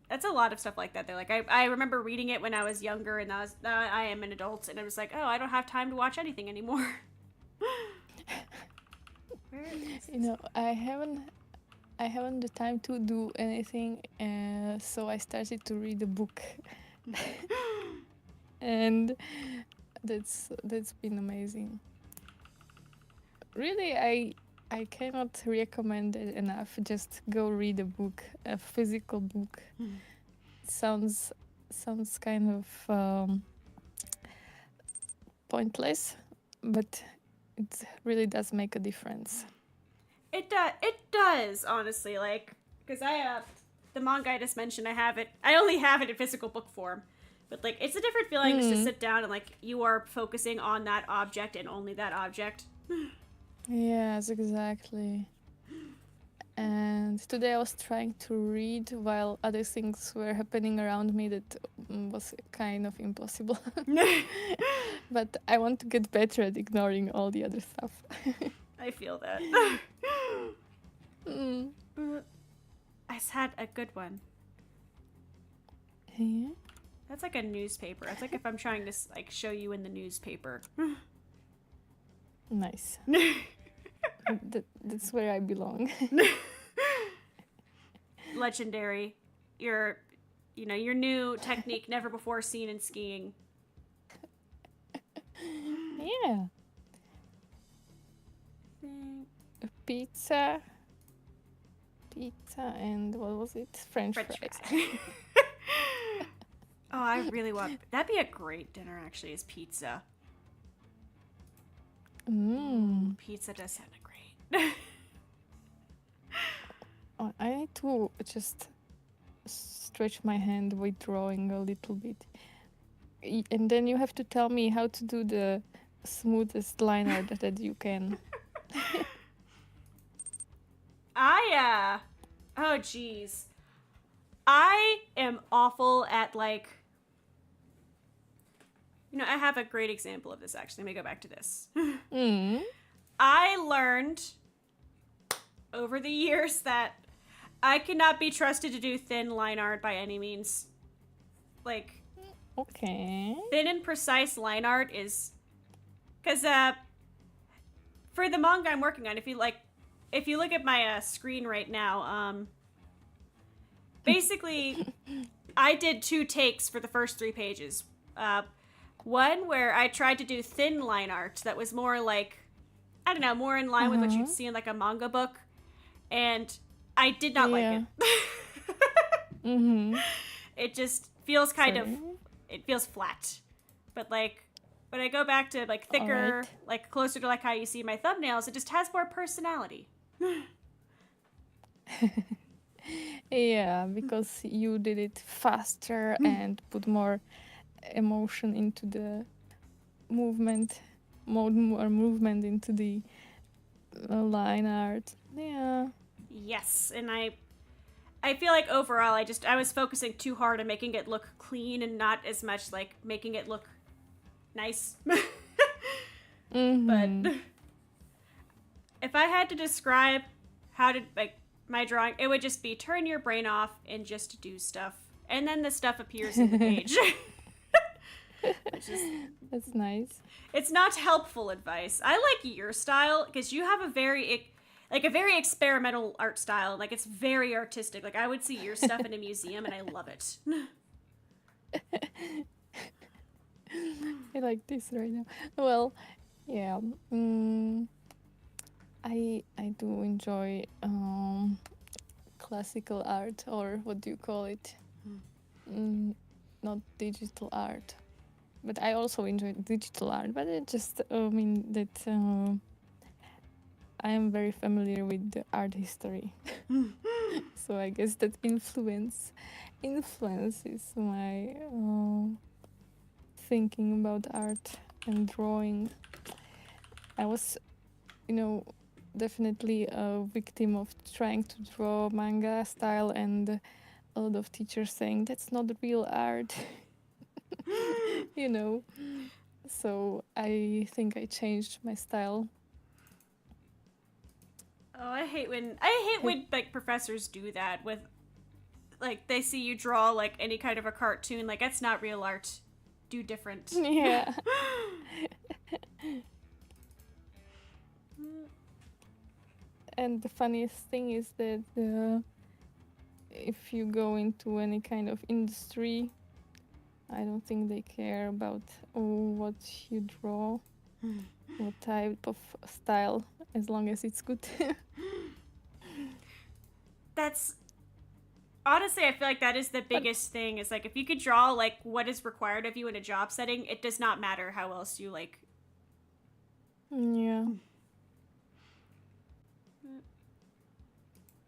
That's a lot of stuff like that. They're like I remember reading it when I was younger, and now I am an adult, and I was like, oh, I don't have time to watch anything anymore. You know, I haven't the time to do anything, so I started to read a book, and that's been amazing. Really, I cannot recommend it enough. Just go read a book, a physical book. Sounds kind of pointless, but it really does make a difference. It does, honestly, like, because the manga I just mentioned, I only have it in physical book form, but like it's a different feeling just to sit down and like you are focusing on that object and only that object. Yes, exactly. And today I was trying to read while other things were happening around me that was kind of impossible. But I want to get better at ignoring all the other stuff. I feel that. I had a good one. Yeah. That's like a newspaper. It's like if I'm trying to like show you in the newspaper. Nice. That's where I belong. Legendary. Your new technique never before seen in skiing. Yeah. Pizza, and what was it? French fries. Oh, I really want... That'd be a great dinner, actually, is pizza. Pizza does sound great. I need to just stretch my hand with drawing a little bit. And then you have to tell me how to do the smoothest line art that you can. Oh, jeez. I am awful at, like... You know, I have a great example of this, actually. Let me go back to this. I learned over the years that I cannot be trusted to do thin line art by any means. Like... Okay. Thin and precise line art is... Because, for the manga I'm working on, if you look at my screen right now, basically, I did 2 takes for the first 3 pages. One where I tried to do thin line art that was more like, I don't know, more in line with what you'd see in like a manga book, and I did not like it. It just feels it feels flat. But like, when I go back to like thicker, like closer to like how you see my thumbnails, it just has more personality. Yeah, because you did it faster and put more emotion into the movement, more movement into the line art. Yeah. Yes, and I feel like overall I was focusing too hard on making it look clean and not as much like making it look nice. But if I had to describe how to like my drawing, it would just be turn your brain off and just do stuff, and then the stuff appears in the page. That's nice. It's not helpful advice. I like your style because you have a very experimental art style. Like, it's very artistic. Like, I would see your stuff in a museum and I love it. I like this right now. Well, yeah. I do enjoy classical art, or what do you call it? Not digital art. But I also enjoy digital art, but it just mean that I am very familiar with the art history. So I guess that influences my thinking about art and drawing. I was, definitely a victim of trying to draw manga style, and a lot of teachers saying that's not real art. you know. So I think I changed my style. Oh, I hate when like professors do that with like they see you draw like any kind of a cartoon, like that's not real art. Do different. Yeah. And the funniest thing is that if you go into any kind of industry, I don't think they care about what you draw, what type of style, as long as it's good. That's honestly, I feel like that is the biggest thing. Is like if you could draw like what is required of you in a job setting, it does not matter how else you like. Yeah.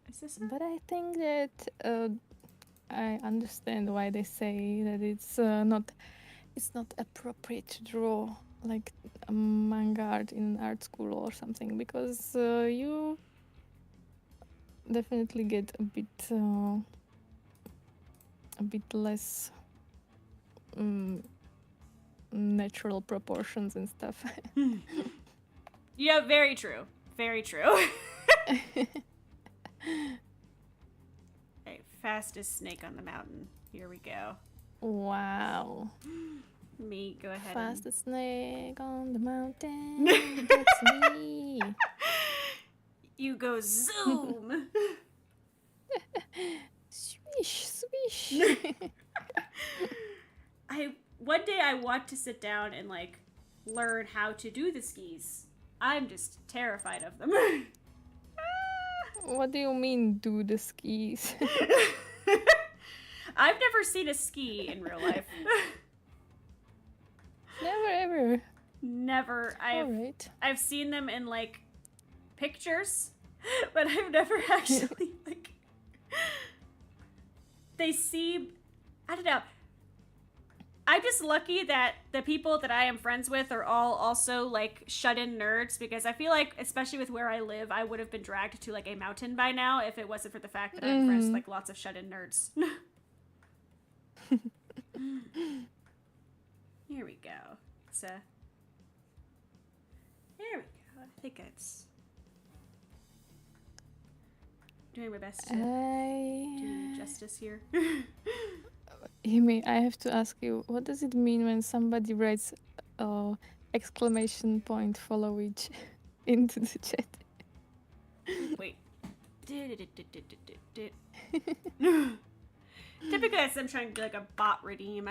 Is this? But I think that I understand why they say that it's not appropriate to draw like manga art in art school or something, because you definitely get a bit less natural proportions and stuff. Yeah, very true. Very true. Okay, fastest snake on the mountain. Here we go. Wow. Me, go ahead. Fastest snake on the mountain. That's me. You go zoom. Swish, swish. One day I want to sit down and like learn how to do the skis. I'm just terrified of them. What do you mean, do the skis? I've never seen a ski in real life. Never ever. Never. Alright. I've seen them in like pictures, but I've never actually like. They seem, I don't know. I'm just lucky that the people that I am friends with are all also like shut-in nerds, because I feel like, especially with where I live, I would have been dragged to like a mountain by now if it wasn't for the fact that I'm friends with like lots of shut-in nerds. Here we go. So, there we go. I think it's doing my best to do justice here. Himi, I have to ask you, what does it mean when somebody writes exclamation point follow each into the chat? Wait. Typically, as I'm trying to do like a bot redeem,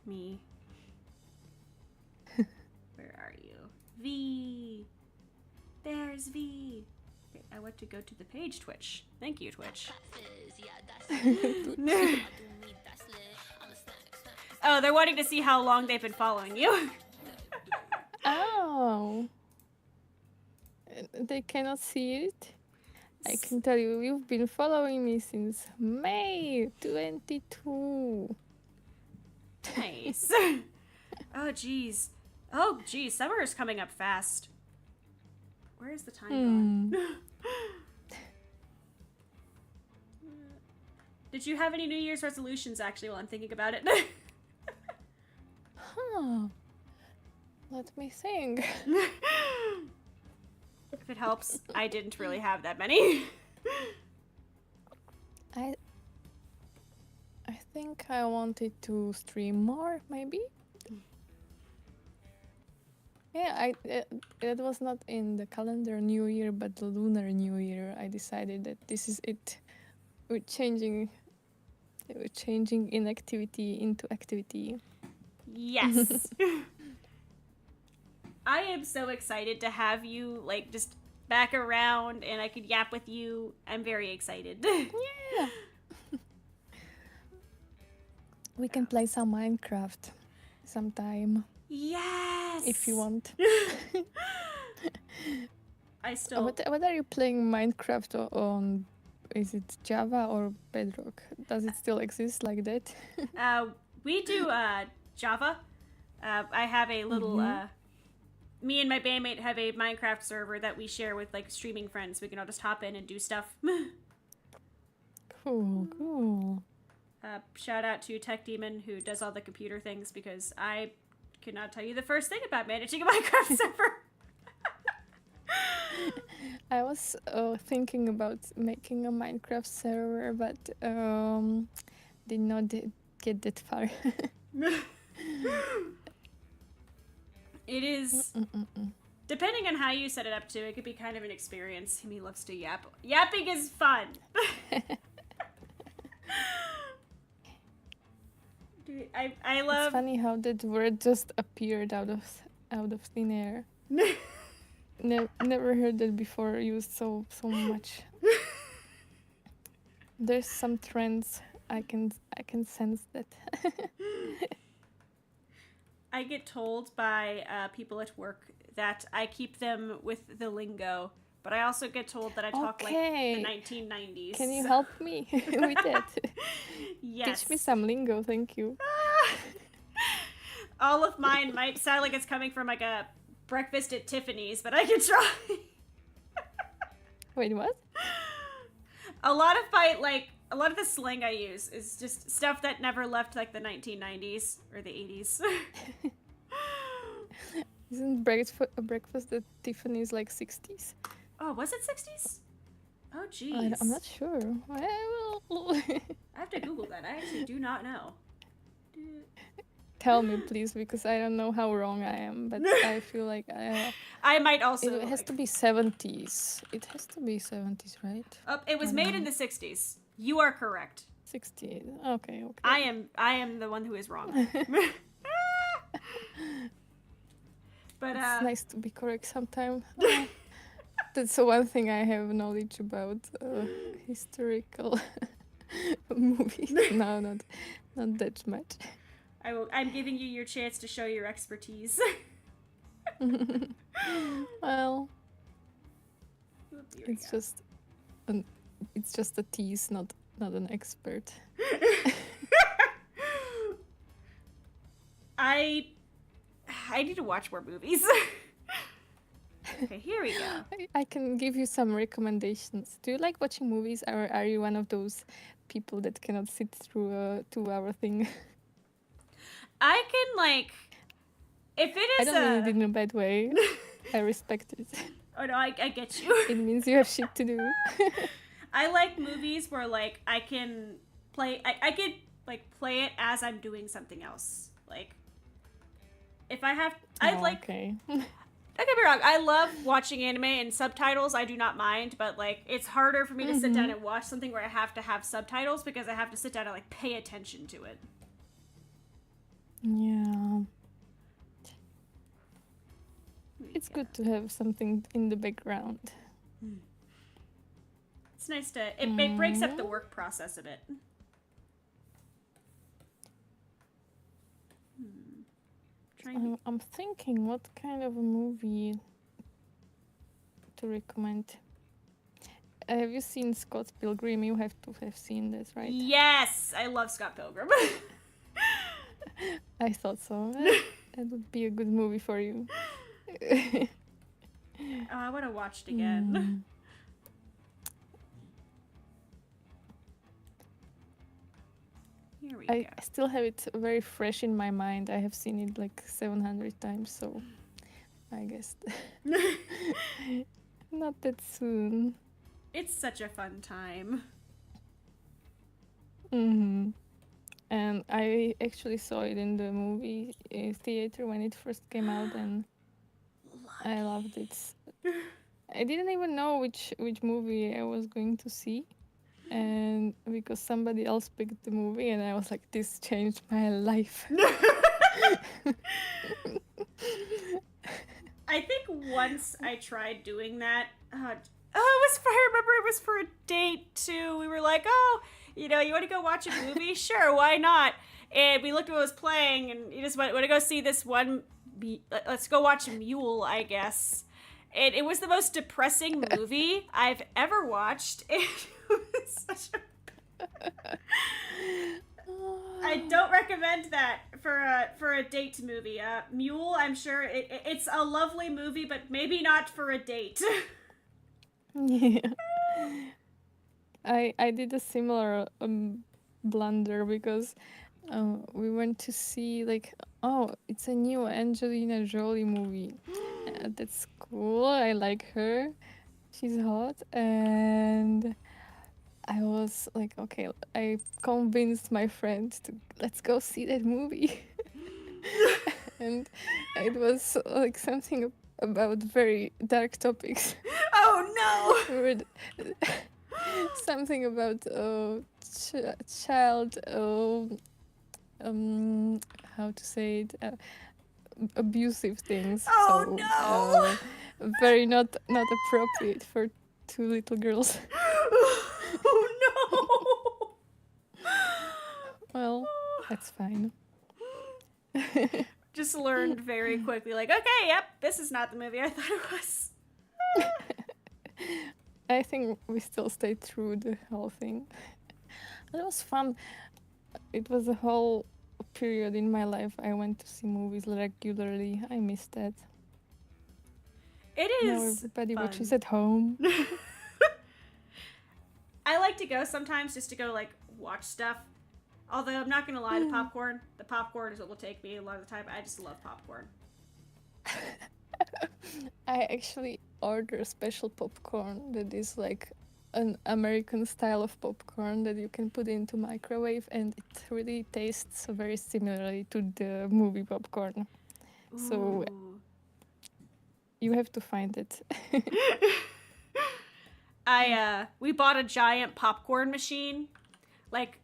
me. Where are you? V. There's V. Okay, I want to go to the page, Twitch. Thank you, Twitch. Oh, they're wanting to see how long they've been following you. Oh. They cannot see it? I can tell you, you've been following me since May 22. Nice. Oh, jeez. Oh, geez. Summer is coming up fast. Where is the time gone? Did you have any New Year's resolutions, actually, while I'm thinking about it? Huh. Let me think. If it helps, I didn't really have that many. I think I wanted to stream more, maybe. Yeah, it was not in the calendar New Year, but the lunar New Year. I decided that this is it. We're changing inactivity into activity. Yes. I am so excited to have you, like, just back around and I could yap with you. I'm very excited. Yeah. We can play some Minecraft sometime. Yes. If you want. I still... What are you playing Minecraft on? Is it Java or Bedrock? Does it still exist like that? We do Java. I have a little, me and my bandmate have a Minecraft server that we share with, like, streaming friends. We can all just hop in and do stuff. Cool. Shout out to Tech Demon, who does all the computer things, because I could not tell you the first thing about managing a Minecraft server. I was thinking about making a Minecraft server, but did not get that far. It is, depending on how you set it up too, it could be kind of an experience. He loves to yap. Yapping is fun. Dude, I love. It's funny how that word just appeared out of thin air. Never heard that before used so much. There's some trends. I can sense that. I get told by people at work that I keep them with the lingo, but I also get told that I talk like the 1990s. Can you help me with that? Yes. Teach me some lingo, thank you. All of mine might sound like it's coming from like a breakfast at Tiffany's, but I can try. Wait, what? A lot of the slang I use is just stuff that never left like the 1990s or the 80s. Isn't breakfast at Tiffany's like 60s? Oh, was it 60s? Oh, jeez. I'm not sure. I have to Google that. I actually do not know. Tell me, please, because I don't know how wrong I am, but I feel like I might also. It has to be 70s. It has to be 70s, right? It was made in the 60s. You are correct. 60s. Okay. I am the one who is wrong. But it's nice to be correct sometime. That's the one thing I have knowledge about historical movies. No, not that much. I'm giving you your chance to show your expertise. Well, it's just a tease, not an expert. I need to watch more movies. Okay, here we go. I can give you some recommendations. Do you like watching movies, or are you one of those people that cannot sit through a 2-hour thing? I can, like, if it is I don't mean it in a bad way. I respect it. Oh no, I get you. It means you have shit to do. I like movies where, like, I can play, I could, like, play it as I'm doing something else. Like, if I have, Okay. Don't get me wrong, I love watching anime and subtitles, I do not mind, but, like, it's harder for me to sit down and watch something where I have to have subtitles because I have to sit down and, like, pay attention to it. Yeah. It's good to have something in the background. It's nice to, it breaks up the work process a bit. I'm thinking what kind of a movie to recommend. Have you seen Scott Pilgrim? You have to have seen this, right? Yes! I love Scott Pilgrim. I thought so. That would be a good movie for you. Oh, I want to watch it again. Here we go. I still have it very fresh in my mind. I have seen it like 700 times, so I guess not that soon. It's such a fun time. And I actually saw it in the movie theater when it first came out, and I loved it. I didn't even know which movie I was going to see, and because somebody else picked the movie, and I was like, this changed my life. I think once I tried doing that, I remember it was for a date too. We were like, oh, you want to go watch a movie? Sure, why not? And we looked at what was playing, and you just want to go see this one. Let's go watch Mule, I guess. And it was the most depressing movie I've ever watched. It was such a... I don't recommend that for a date movie. Mule, I'm sure it's a lovely movie, but maybe not for a date. Yeah. I did a similar blunder because we went to see like, oh, it's a new Angelina Jolie movie. That's cool. I like her. She's hot. And I was like, okay, I convinced my friend to let's go see that movie. And it was like something about very dark topics. Oh no! Something about child, how to say it, abusive things. Oh so, no! Very not appropriate for 2 little girls. Oh no! Well, that's fine. Just learned very quickly, like, okay, yep, this is not the movie I thought it was. I think we still stayed through the whole thing. It was fun. It was a whole period in my life I went to see movies regularly. I missed that. It Now is everybody fun. watches at home. I like to go sometimes just to go, like, watch stuff. Although, I'm not gonna lie, the popcorn is what will take me a lot of the time. I just love popcorn. I actually order special popcorn that is like an American style of popcorn that you can put into microwave, and it really tastes very similarly to the movie popcorn. Ooh. So you have to find it. We bought a giant popcorn machine. Like,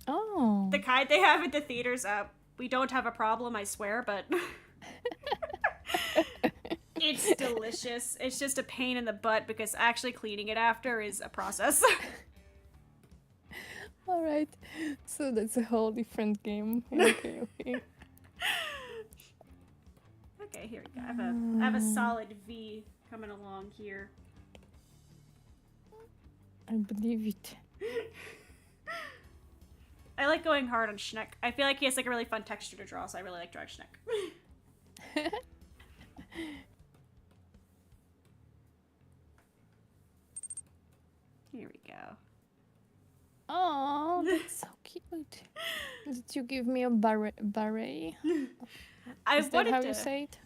Oh. the kind they have at the theaters. We don't have a problem, I swear, but it's delicious. It's just a pain in the butt because actually cleaning it after is a process. All right. So that's a whole different game. Okay. Okay, here we go. I have a solid V coming along here. I believe it. I like going hard on Schneck. I feel like he has like a really fun texture to draw, so I really like drawing Schneck. Here we go. Oh, that's so cute. Did you give me a beret? Is that how you say it?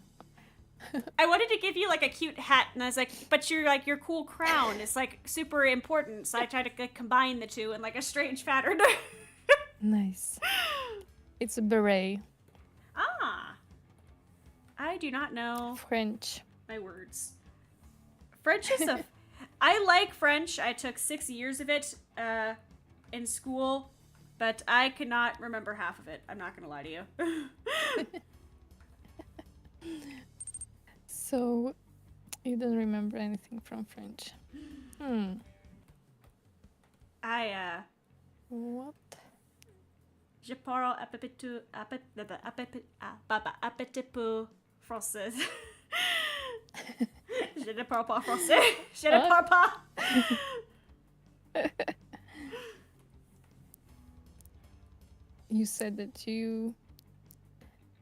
I wanted to give you like a cute hat, and I was like, but your cool crown is like super important, so I tried to like, combine the two in like a strange pattern. Nice. It's a beret. Ah. I do not know French. my words. French is a... I like French. I took 6 years of it in school, but I could not remember half of it. I'm not going to lie to you. So, you don't remember anything from French? What? Je parle un petit peu français. Je ne parle pas français. Je ne parle pas. You said that you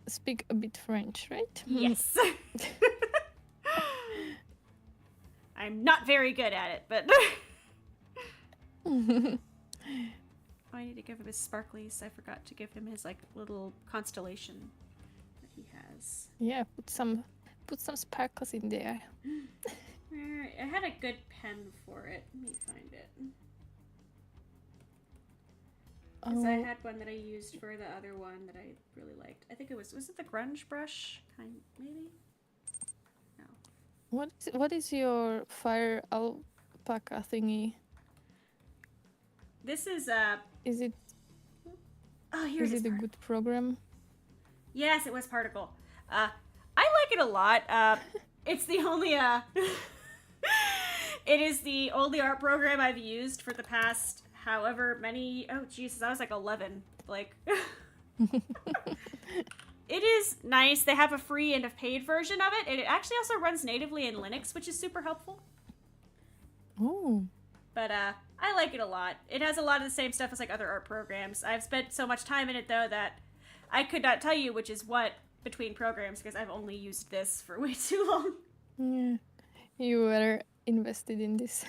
speak a bit French, right? Yes. I'm not very good at it, but... I need to give him his sparklies. I forgot to give him his like little constellation that he has. Yeah, put some sparkles in there. I had a good pen for it. Let me find it. Because I had one that I used for the other one that I really liked. I think it was it the grunge brush? Maybe? No. What is your fire alpaca thingy? This is Is it? Oh, here is it a good program? Yes, it was Particle. I like it a lot. It's the only it is the only art program I've used for the past however many. Oh Jesus, I was like 11. Like, it is nice. They have a free and a paid version of it, and it actually also runs natively in Linux, which is super helpful. Oh. But I like it a lot. It has a lot of the same stuff as like other art programs. I've spent so much time in it though that I could not tell you which is what between programs because I've only used this for way too long. Yeah. You were invested in this.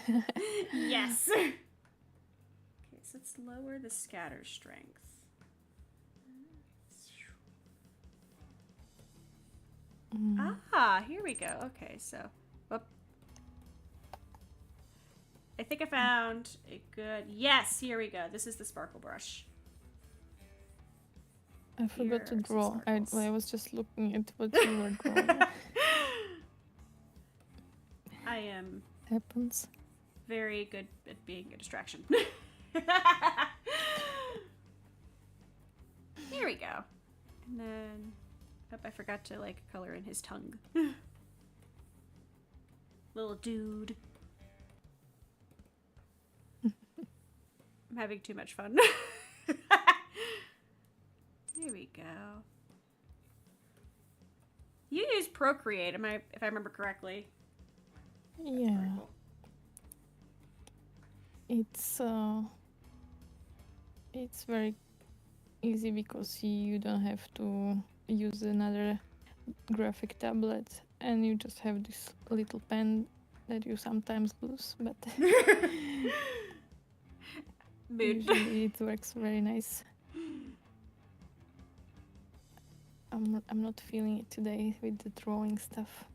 Yes. Okay, so let's lower the scatter strength. Ah, here we go. Okay, so whoop. I think I found a good... Yes, here we go. This is the sparkle brush. I forgot to draw. I was just looking at what you were drawing. I am... Happens. Very good at being a distraction. Here we go. And then... Oh, I forgot to, like, color in his tongue. Little dude. I'm having too much fun. Here we go. You use Procreate, if I remember correctly. Yeah. Cool. It's very easy because you don't have to use another graphic tablet, and you just have this little pen that you sometimes lose, but usually it works very nice. I'm not feeling it today with the drawing stuff.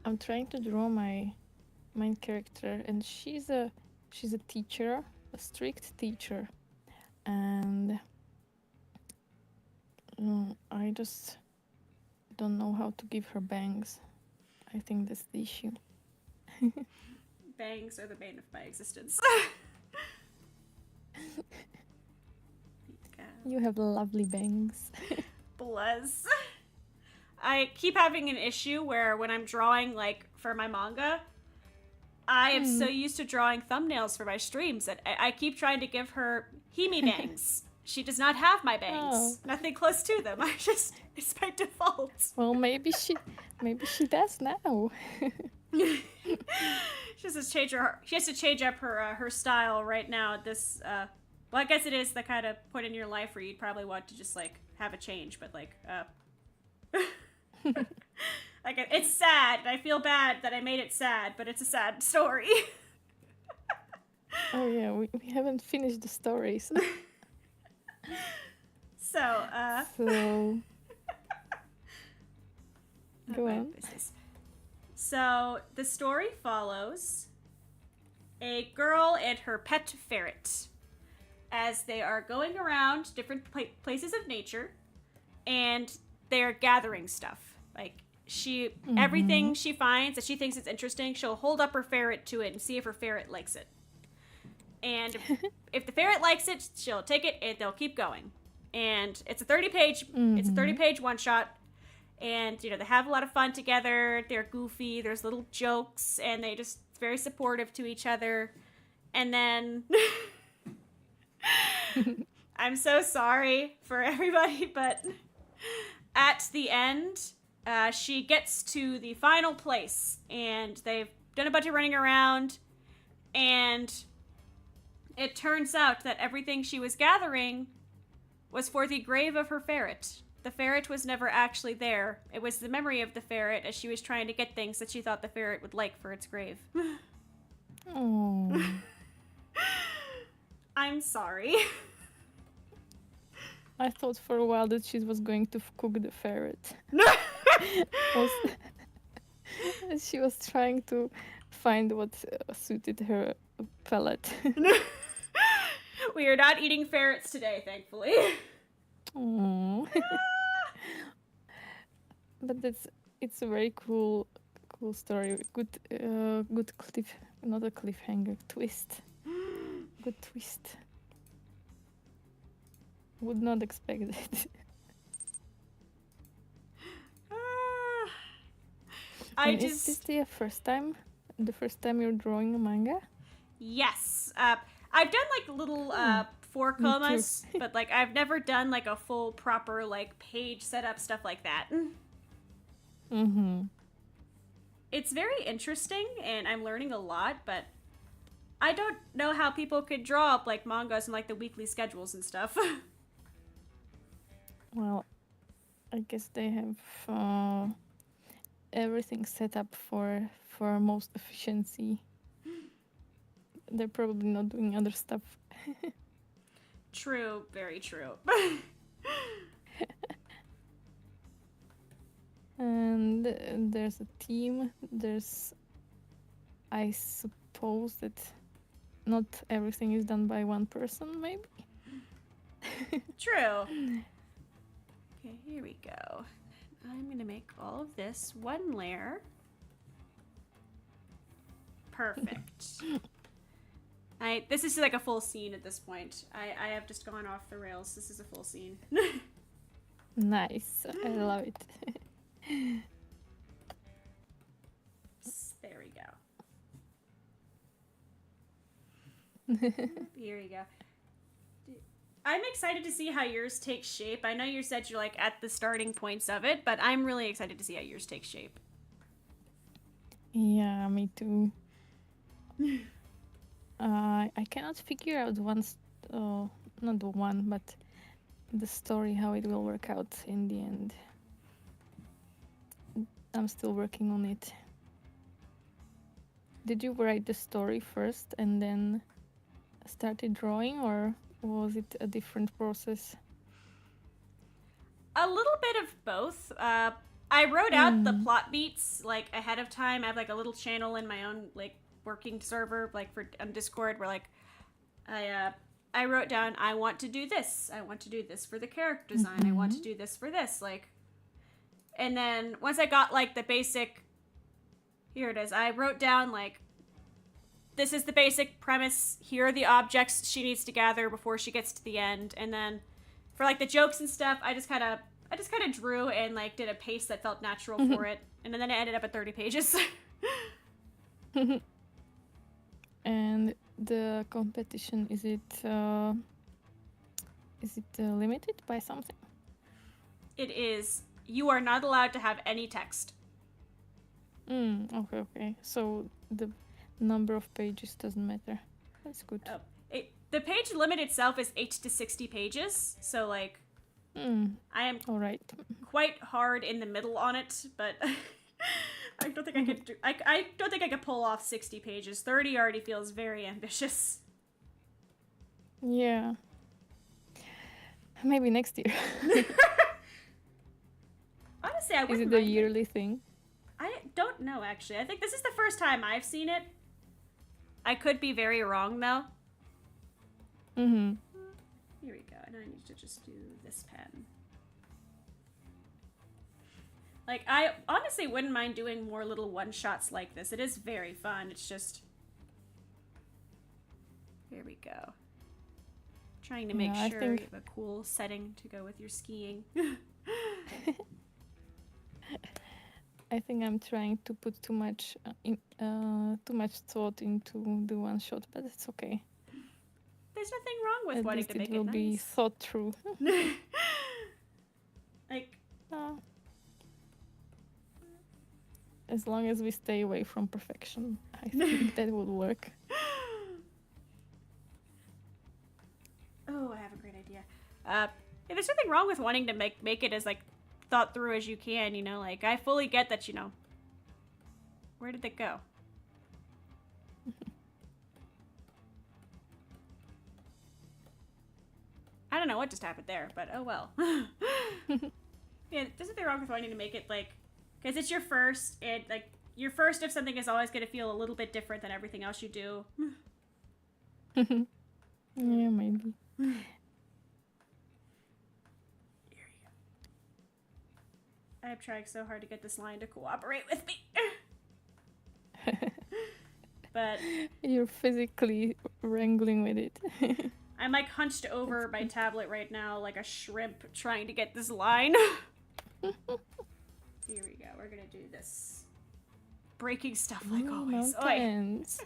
I'm trying to draw my main character, and she's a teacher, a strict teacher, and I just don't know how to give her bangs. I think that's the issue. Bangs are the bane of my existence. You have lovely bangs. Bless. I keep having an issue where when I'm drawing, like, for my manga, I am so used to drawing thumbnails for my streams that I keep trying to give her Himi bangs. She does not have my bangs. Oh. Nothing close to them. It's by default. Well, maybe she does now. She has to change up her style right now at this, well, I guess it is the kind of point in your life where you'd probably want to just, like, have a change, but, like, like, it's sad. I feel bad that I made it sad, but it's a sad story. Oh yeah, we haven't finished the stories. So go on. So the story follows a girl and her pet ferret as they are going around different places of nature, and they're gathering stuff. Like, everything she finds that she thinks is interesting, she'll hold up her ferret to it and see if her ferret likes it. And if the ferret likes it, she'll take it and they'll keep going. And it's a 30-page one-shot. And, they have a lot of fun together. They're goofy. There's little jokes. And they just very supportive to each other. And then... I'm so sorry for everybody, but at the end, she gets to the final place. And they've done a bunch of running around. And it turns out that everything she was gathering was for the grave of her ferret. The ferret was never actually there. It was the memory of the ferret as she was trying to get things that she thought the ferret would like for its grave. Oh. I'm sorry. I thought for a while that she was going to cook the ferret. She was trying to find what suited her palate. We are not eating ferrets today, thankfully. Oh. But it's a very cool story. Good not a cliffhanger, twist. Good twist. Would not expect it. Is this the first time you're drawing a manga? Yes. I've done like little 4 comas, but like I've never done like a full proper like page setup, stuff like that. Mm-hmm. It's very interesting and I'm learning a lot, but I don't know how people could draw up like mangas and like the weekly schedules and stuff. Well, I guess they have everything set up for most efficiency. They're probably not doing other stuff. True, very true. And there's a team. I suppose that not everything is done by one person, maybe? True. Okay, here we go. I'm gonna make all of this one layer. Perfect. This is like a full scene at this point. I have just gone off the rails. This is a full scene. Nice. I love it. There we go. Here we go. I'm excited to see how yours takes shape. I know you said you're like at the starting points of it, but I'm really excited to see how yours takes shape. Yeah, me too. I cannot figure out not the one, but the story, how it will work out in the end. I'm still working on it. Did you write the story first and then started drawing, or was it a different process? A little bit of both. I wrote out the plot beats like ahead of time. I have like a little channel in my own like working server like on Discord where like I wrote down I want to do this. I want to do this for the character design. I want to do this for this like. And then once I got like the basic, here it is. I wrote down like, this is the basic premise. Here are the objects she needs to gather before she gets to the end. And then for like the jokes and stuff, I just kind of drew and like did a pace that felt natural for it. And then it ended up at 30 pages. And the competition, is it limited by something? It is. You are not allowed to have any text. Okay. So the number of pages doesn't matter. That's good. Oh, the page limit itself is 8 to 60 pages. So like, I am all right. quite hard in the middle on it, but I don't think I could do. I don't think I could pull off 60 pages. 30 already feels very ambitious. Yeah. Maybe next year. Honestly, I wouldn't Is it a mind yearly thing? I don't know, actually. I think this is the first time I've seen it. I could be very wrong, though. Mm-hmm. Here we go. And I need to just do this pen. Like, I honestly wouldn't mind doing more little one-shots like this. It is very fun. It's just... Here we go. Trying to make sure you have a cool setting to go with your skiing. I think I'm trying to put too much thought into the one shot, but it's okay. There's nothing wrong with wanting to make it nice. It will be thought through. Like, as long as we stay away from perfection, I think that would work. Oh, I have a great idea. Yeah, there's nothing wrong with wanting to make it as like thought through as you can, you know, like I fully get that, you know. Where did it go? I don't know what just happened there, but oh well. Yeah, there's nothing wrong with wanting to make it like, because it's your first, and like your first of something is always going to feel a little bit different than everything else you do. Yeah, maybe. I'm trying so hard to get this line to cooperate with me. But you're physically wrangling with it. I'm like hunched over my tablet right now like a shrimp trying to get this line. Here we go. We're gonna do this. Breaking stuff like always. Mountains.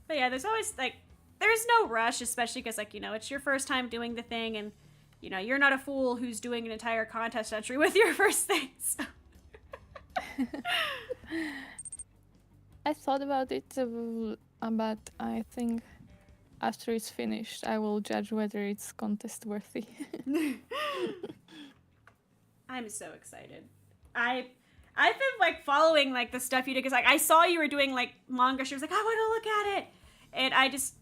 But yeah, there's always like, there's no rush, especially because like, you know, it's your first time doing the thing and you know, you're not a fool who's doing an entire contest entry with your first thing. So. I thought about it, but I think after it's finished, I will judge whether it's contest worthy. I'm so excited. I've been like following like the stuff you did because like I saw you were doing like manga. She was like, I want to look at it, and I just,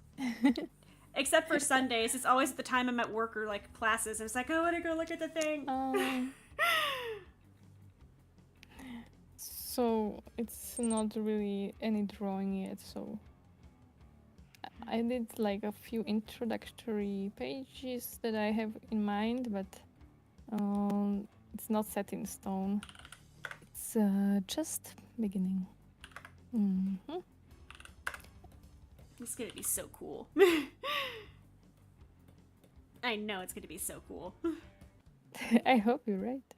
except for Sundays, it's always at the time I'm at work or like classes. And it's like, I want to go look at the thing. So it's not really any drawing yet. So I did like a few introductory pages that I have in mind, but it's not set in stone. It's just beginning. Mm-hmm. It's gonna be so cool. I know it's gonna be so cool. I hope you're right.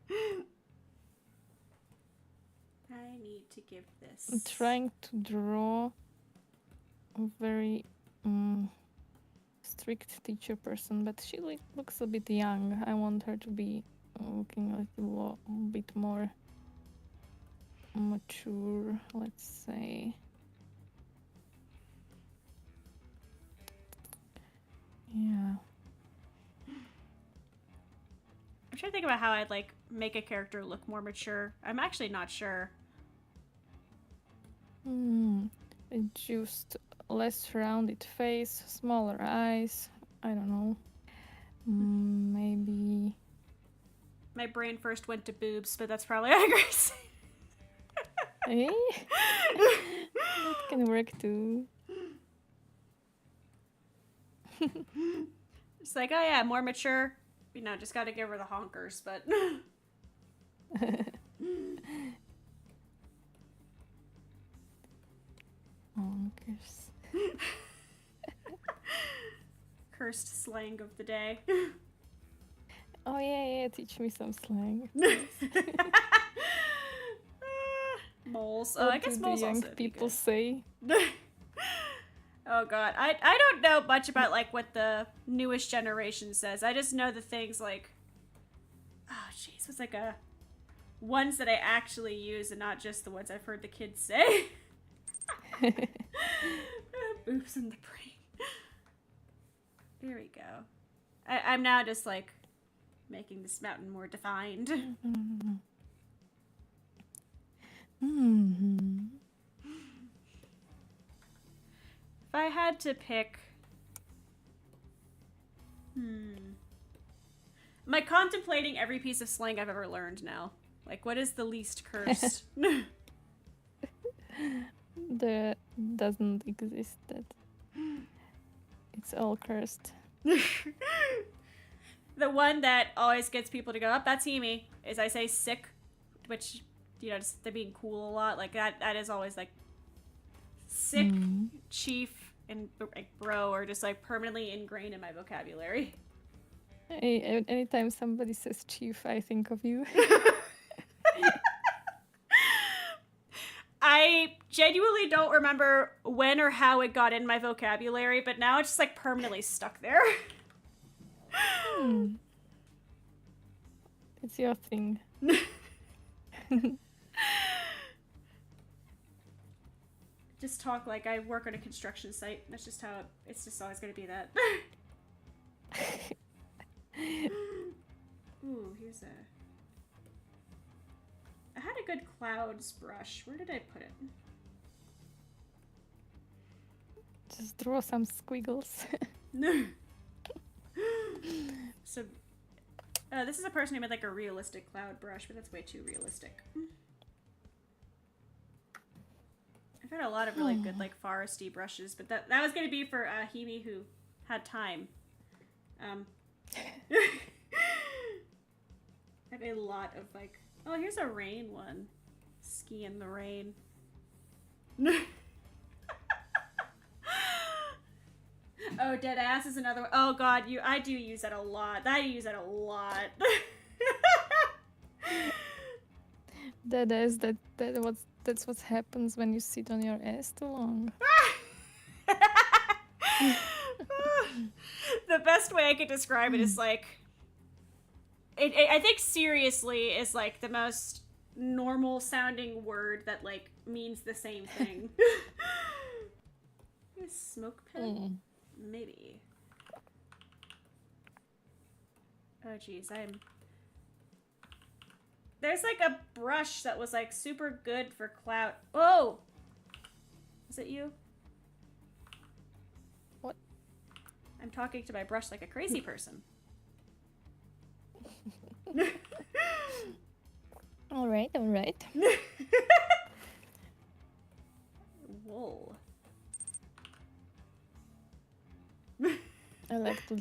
I need to give this. I'm trying to draw a very strict teacher person, but she looks a bit young. I want her to be looking a little bit more mature, let's say. Yeah. I'm trying to think about how I'd like make a character look more mature. I'm actually not sure. Just less rounded face, smaller eyes. I don't know. Maybe. My brain first went to boobs, but that's probably aggressive. Hey, that can work too. It's like, oh yeah, more mature. You know, just gotta give her the honkers, but. Honkers. Cursed slang of the day. Oh yeah, teach me some slang. Moles. Oh, I guess moles young also people say. Oh god, I don't know much about like what the newest generation says. I just know the things like, oh jeez, what's like a ones that I actually use and not just the ones I've heard the kids say. Boobs in the brain. There we go. I'm now just like making this mountain more defined. If I had to pick... Am I contemplating every piece of slang I've ever learned now? Like, what is the least cursed? There doesn't exist that. It's all cursed. The one that always gets people to go, oh, that's Himi, is I say sick, which, you know, just they're being cool a lot. Like, that is always, like, sick, chief, and like bro are just like permanently ingrained in my vocabulary. Hey, anytime somebody says chief, I think of you. I genuinely don't remember when or how it got in my vocabulary, but now it's just like permanently stuck there. It's your thing. Just talk like I work on a construction site. That's just how it's just always going to be that. Ooh, here's a... I had a good clouds brush. Where did I put it? Just draw some squiggles. So, this is a person who made like a realistic cloud brush, but that's way too realistic. I've had a lot of really good like foresty brushes, but that was gonna be for Himi who had time. I have a lot of like, oh, here's a rain one. Ski in the rain. Oh, dead ass is another one. Oh god, I do use that a lot. I use that a lot. That's what happens when you sit on your ass too long. The best way I could describe it is like, I think seriously is like the most normal sounding word that like means the same thing. Smoke pen? Maybe. Oh geez, there's like a brush that was like super good for clout. Oh! Is it you? What? I'm talking to my brush like a crazy person. Alright, alright. Wool. I like to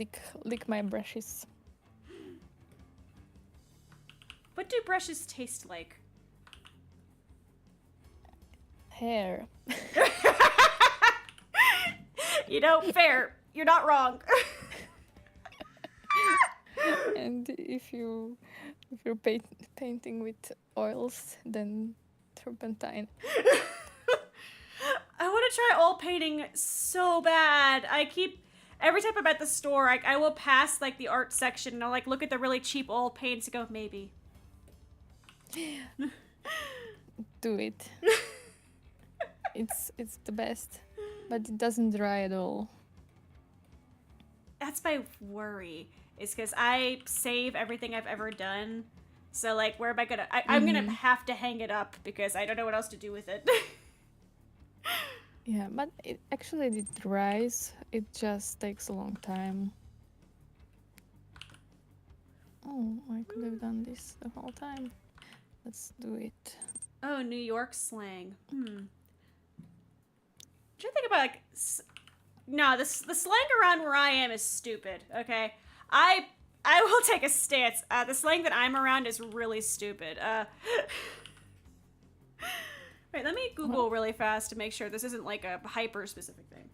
lick my brushes. What do brushes taste like? Hair. You know, fair. You're not wrong. And if you're painting with oils, then turpentine. I want to try oil painting so bad. Every time I'm at the store, I will pass like the art section and I'll like look at the really cheap oil paints and go, maybe. Do it. It's the best, but it doesn't dry at all. That's my worry, is because I save everything I've ever done. So like, where am I gonna? I'm gonna have to hang it up because I don't know what else to do with it. Yeah, but it dries. It just takes a long time. Oh, I could have done this the whole time. Let's do it. Oh, New York slang. I'm trying to think about like. No, the slang around where I am is stupid. Okay, I will take a stance. The slang that I'm around is really stupid. Wait, let me Google really fast to make sure this isn't like a hyper specific thing.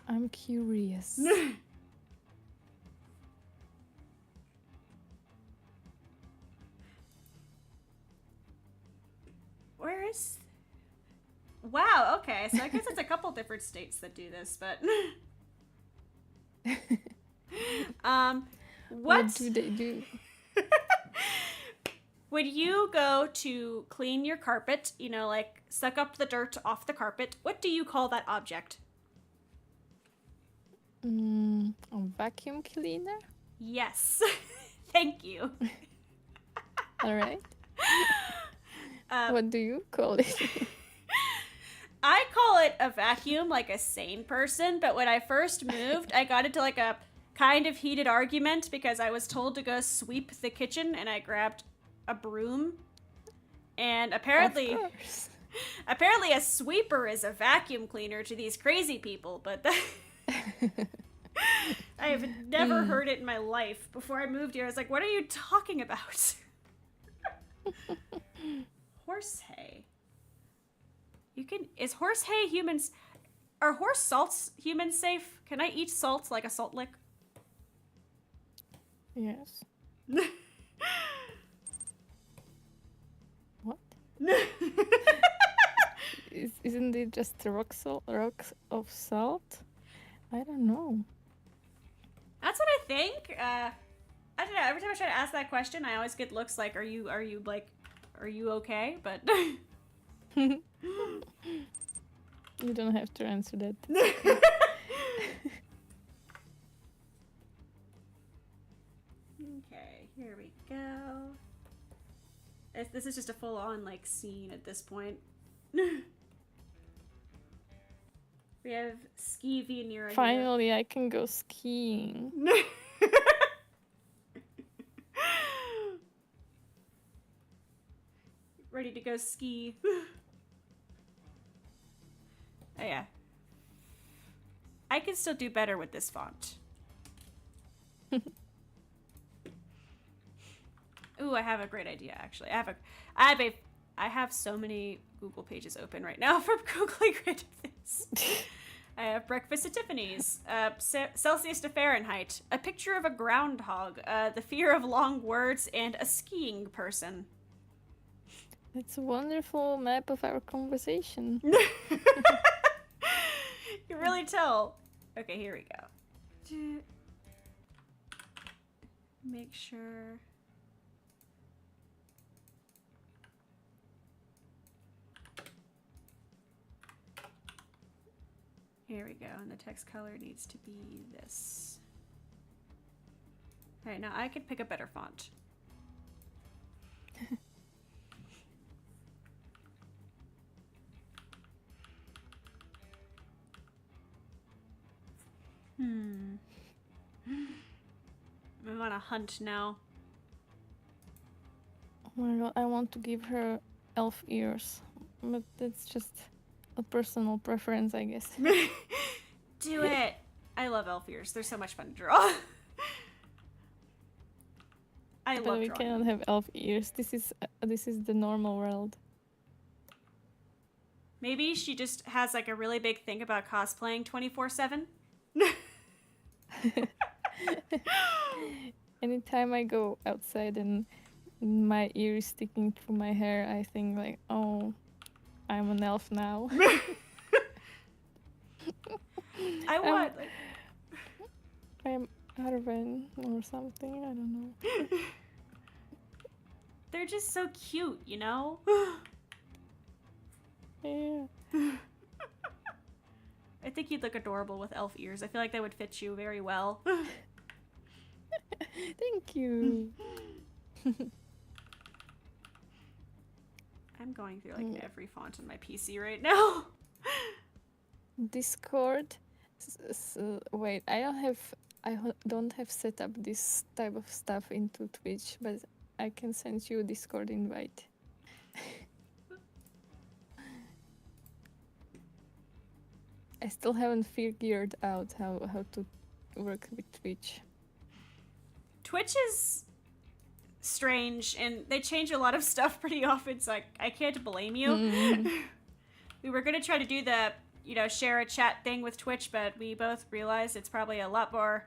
I'm curious. Where is... Wow, okay, so I guess it's a couple different states that do this, but... What do they do? When you go to clean your carpet, you know, like suck up the dirt off the carpet, what do you call that object? A vacuum cleaner? Yes. Thank you. All right. What do you call it? I call it a vacuum like a sane person, but when I first moved, I got into like a kind of heated argument because I was told to go sweep the kitchen and I grabbed a broom. And apparently a sweeper is a vacuum cleaner to these crazy people, but I have never heard it in my life. Before I moved here, I was like, what are you talking about? Horse hay. Is horse hay humans... Are horse salts humans safe? Can I eat salt like a salt lick? Yes. What? Isn't it just rocks of salt? I don't know. That's what I think. I don't know. Every time I try to ask that question, I always get looks like, are you okay? But You don't have to answer that. Okay, here we go. This is just a full-on like scene at this point. We have ski veneer. Finally, here. I can go skiing. Ready to go ski. Oh yeah. I can still do better with this font. Ooh, I have a great idea actually. I have so many Google pages open right now for Googling random things. I have breakfast at Tiffany's, Celsius to Fahrenheit, a picture of a groundhog, the fear of long words, and a skiing person. It's a wonderful map of our conversation. You really tell. Okay, here we go. Make sure. Here we go, and the text color needs to be this. Alright, now I could pick a better font. I'm on a hunt now. Oh my god, I want to give her elf ears, but that's just a personal preference, I guess. Do it! I love elf ears. They're so much fun to draw. I But love we drawing. cannot have elf ears. This is the normal world. Maybe she just has like a really big thing about cosplaying 24/7. Anytime I go outside and my ear is sticking through my hair, I think like, oh, I'm an elf now. I want like I'm Arven or something, I don't know. they're just so cute, you know? Yeah. I think you'd look adorable with elf ears. I feel like they would fit you very well. Thank you. I'm going through like every font on my PC right now. Discord. Wait, I don't have set up this type of stuff into Twitch, but I can send you a Discord invite. I still haven't figured out how to work with Twitch. Twitch is strange, and they change a lot of stuff pretty often, so I can't blame you. We were going to try to do the, you know, share a chat thing with Twitch, but we both realized it's probably a lot more...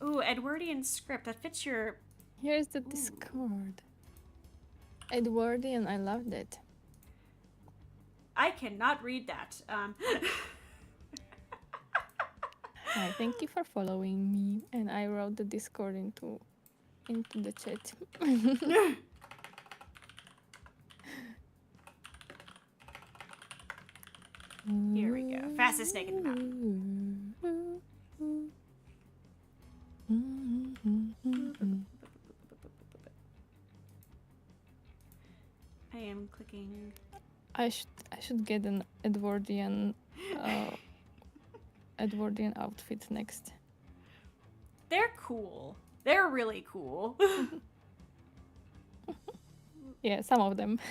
Ooh, Edwardian script. That fits your... Here's the Discord. Edwardian, I loved it. I cannot read that. Hi, thank you for following me, and I wrote the Discord into the chat. Here we go. Fastest snake in the map. I am clicking. I should get an Edwardian outfit next. They're cool. They're really cool. Yeah, some of them.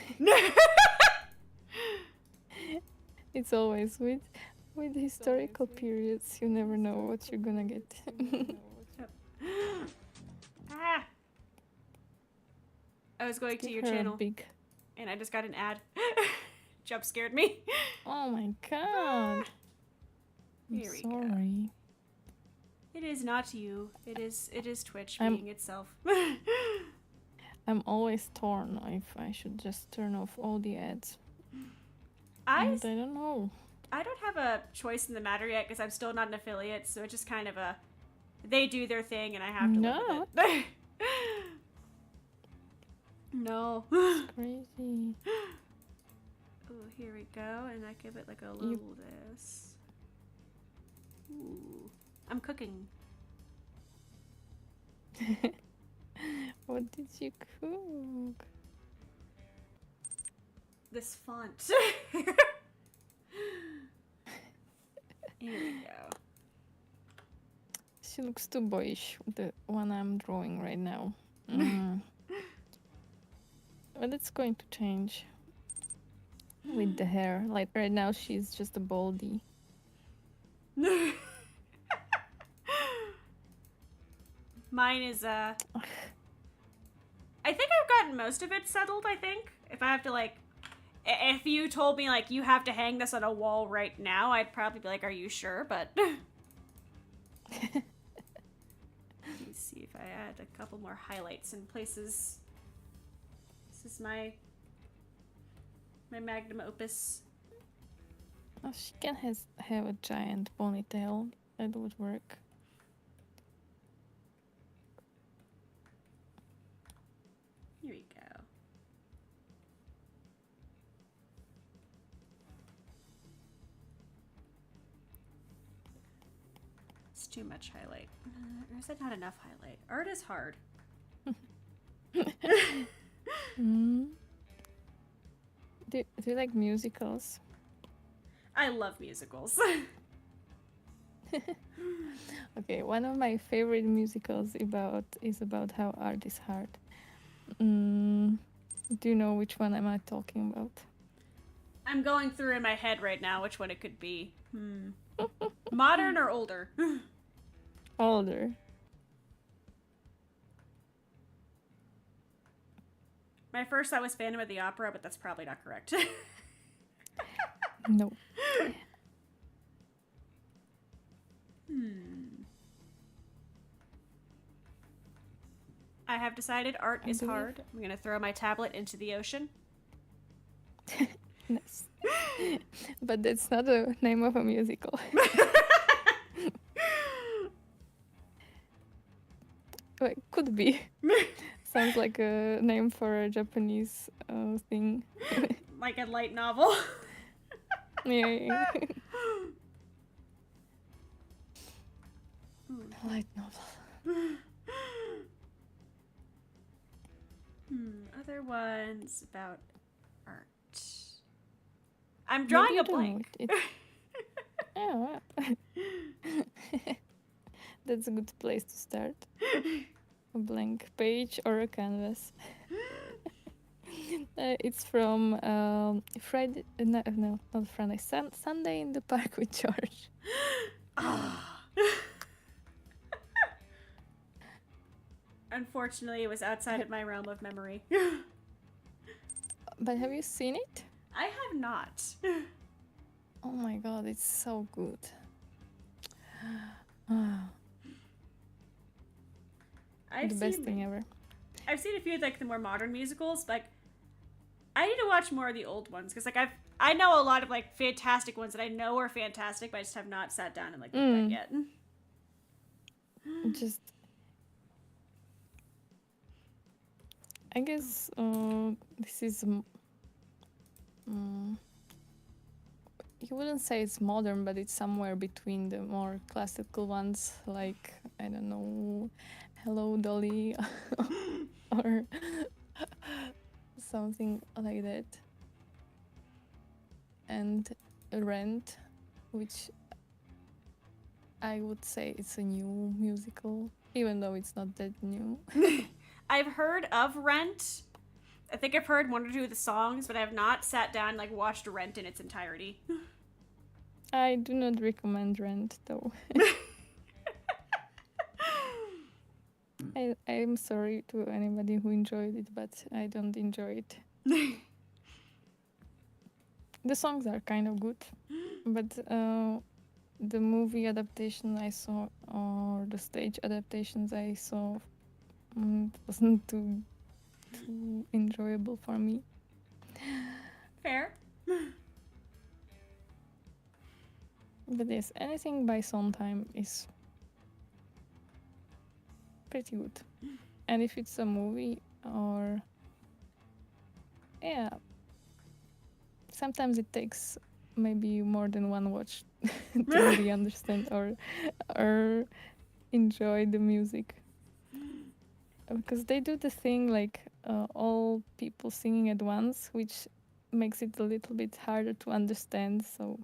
It's always with historical periods. You never know what you're gonna get. I was going to your Give her a channel, big... and I just got an ad. Jump scared me. Oh my god. Here we sorry. go. It is not you. It is Twitch being itself. I'm always torn if I should just turn off all the ads. I don't know. I don't have a choice in the matter yet because I'm still not an affiliate, so it's just kind of a they do their thing and I have to live with it. No. It's crazy. Oh, here we go, and I give it like a little this. Ooh, I'm cooking. What did you cook? This font. Here we go. She looks too boyish, the one I'm drawing right now. But it's going to change with the hair. Like right now, she's just a baldy. Mine is I think I've gotten most of it settled. I think if I have to like, if you told me like you have to hang this on a wall right now, I'd probably be like, "Are you sure?" But let me see if I add a couple more highlights in places. This is my magnum opus. Oh, she can have a giant ponytail. That would work. Here we go. It's too much highlight. Or is it not enough highlight? Art is hard. Do you like musicals? I love musicals. Okay, one of my favorite musicals is about how art is hard. Do you know which one am I talking about? I'm going through in my head right now which one it could be. Modern or older? Older. My first thought was Phantom of the Opera, but that's probably not correct. No. I have decided art is hard. I'm going to throw my tablet into the ocean. Nice. But that's not the name of a musical. Well, it could be. Sounds like a name for a Japanese thing. Like a light novel. Yeah. Light novel. Other ones about art. I'm drawing a blank. Oh, that's a good place to start. A blank page or a canvas. It's from Friday. No, not Friday. Sunday in the Park with George. Unfortunately, it was outside of my realm of memory. But have you seen it? I have not. Oh my god, it's so good. The best thing ever. I've seen a few like the more modern musicals. Like, I need to watch more of the old ones because like I know a lot of like fantastic ones that I know are fantastic, but I just have not sat down and like looked at yet. Just, I guess this is. You wouldn't say it's modern, but it's somewhere between the more classical ones, like, I don't know, Hello Dolly or something like that. And Rent, which I would say it's a new musical, even though it's not that new. I've heard of Rent. I think I've heard one or two of the songs, but I have not sat down and like watched Rent in its entirety. I do not recommend Rent, though. I'm sorry to anybody who enjoyed it, but I don't enjoy it. The songs are kind of good, but the movie adaptation I saw, or the stage adaptations I saw, wasn't too enjoyable for me. Fair. But yes, anything by Sondheim is pretty good. And if it's a movie or... Yeah. Sometimes it takes maybe more than one watch to really understand or enjoy the music. Because they do the thing like all people singing at once, which makes it a little bit harder to understand, so...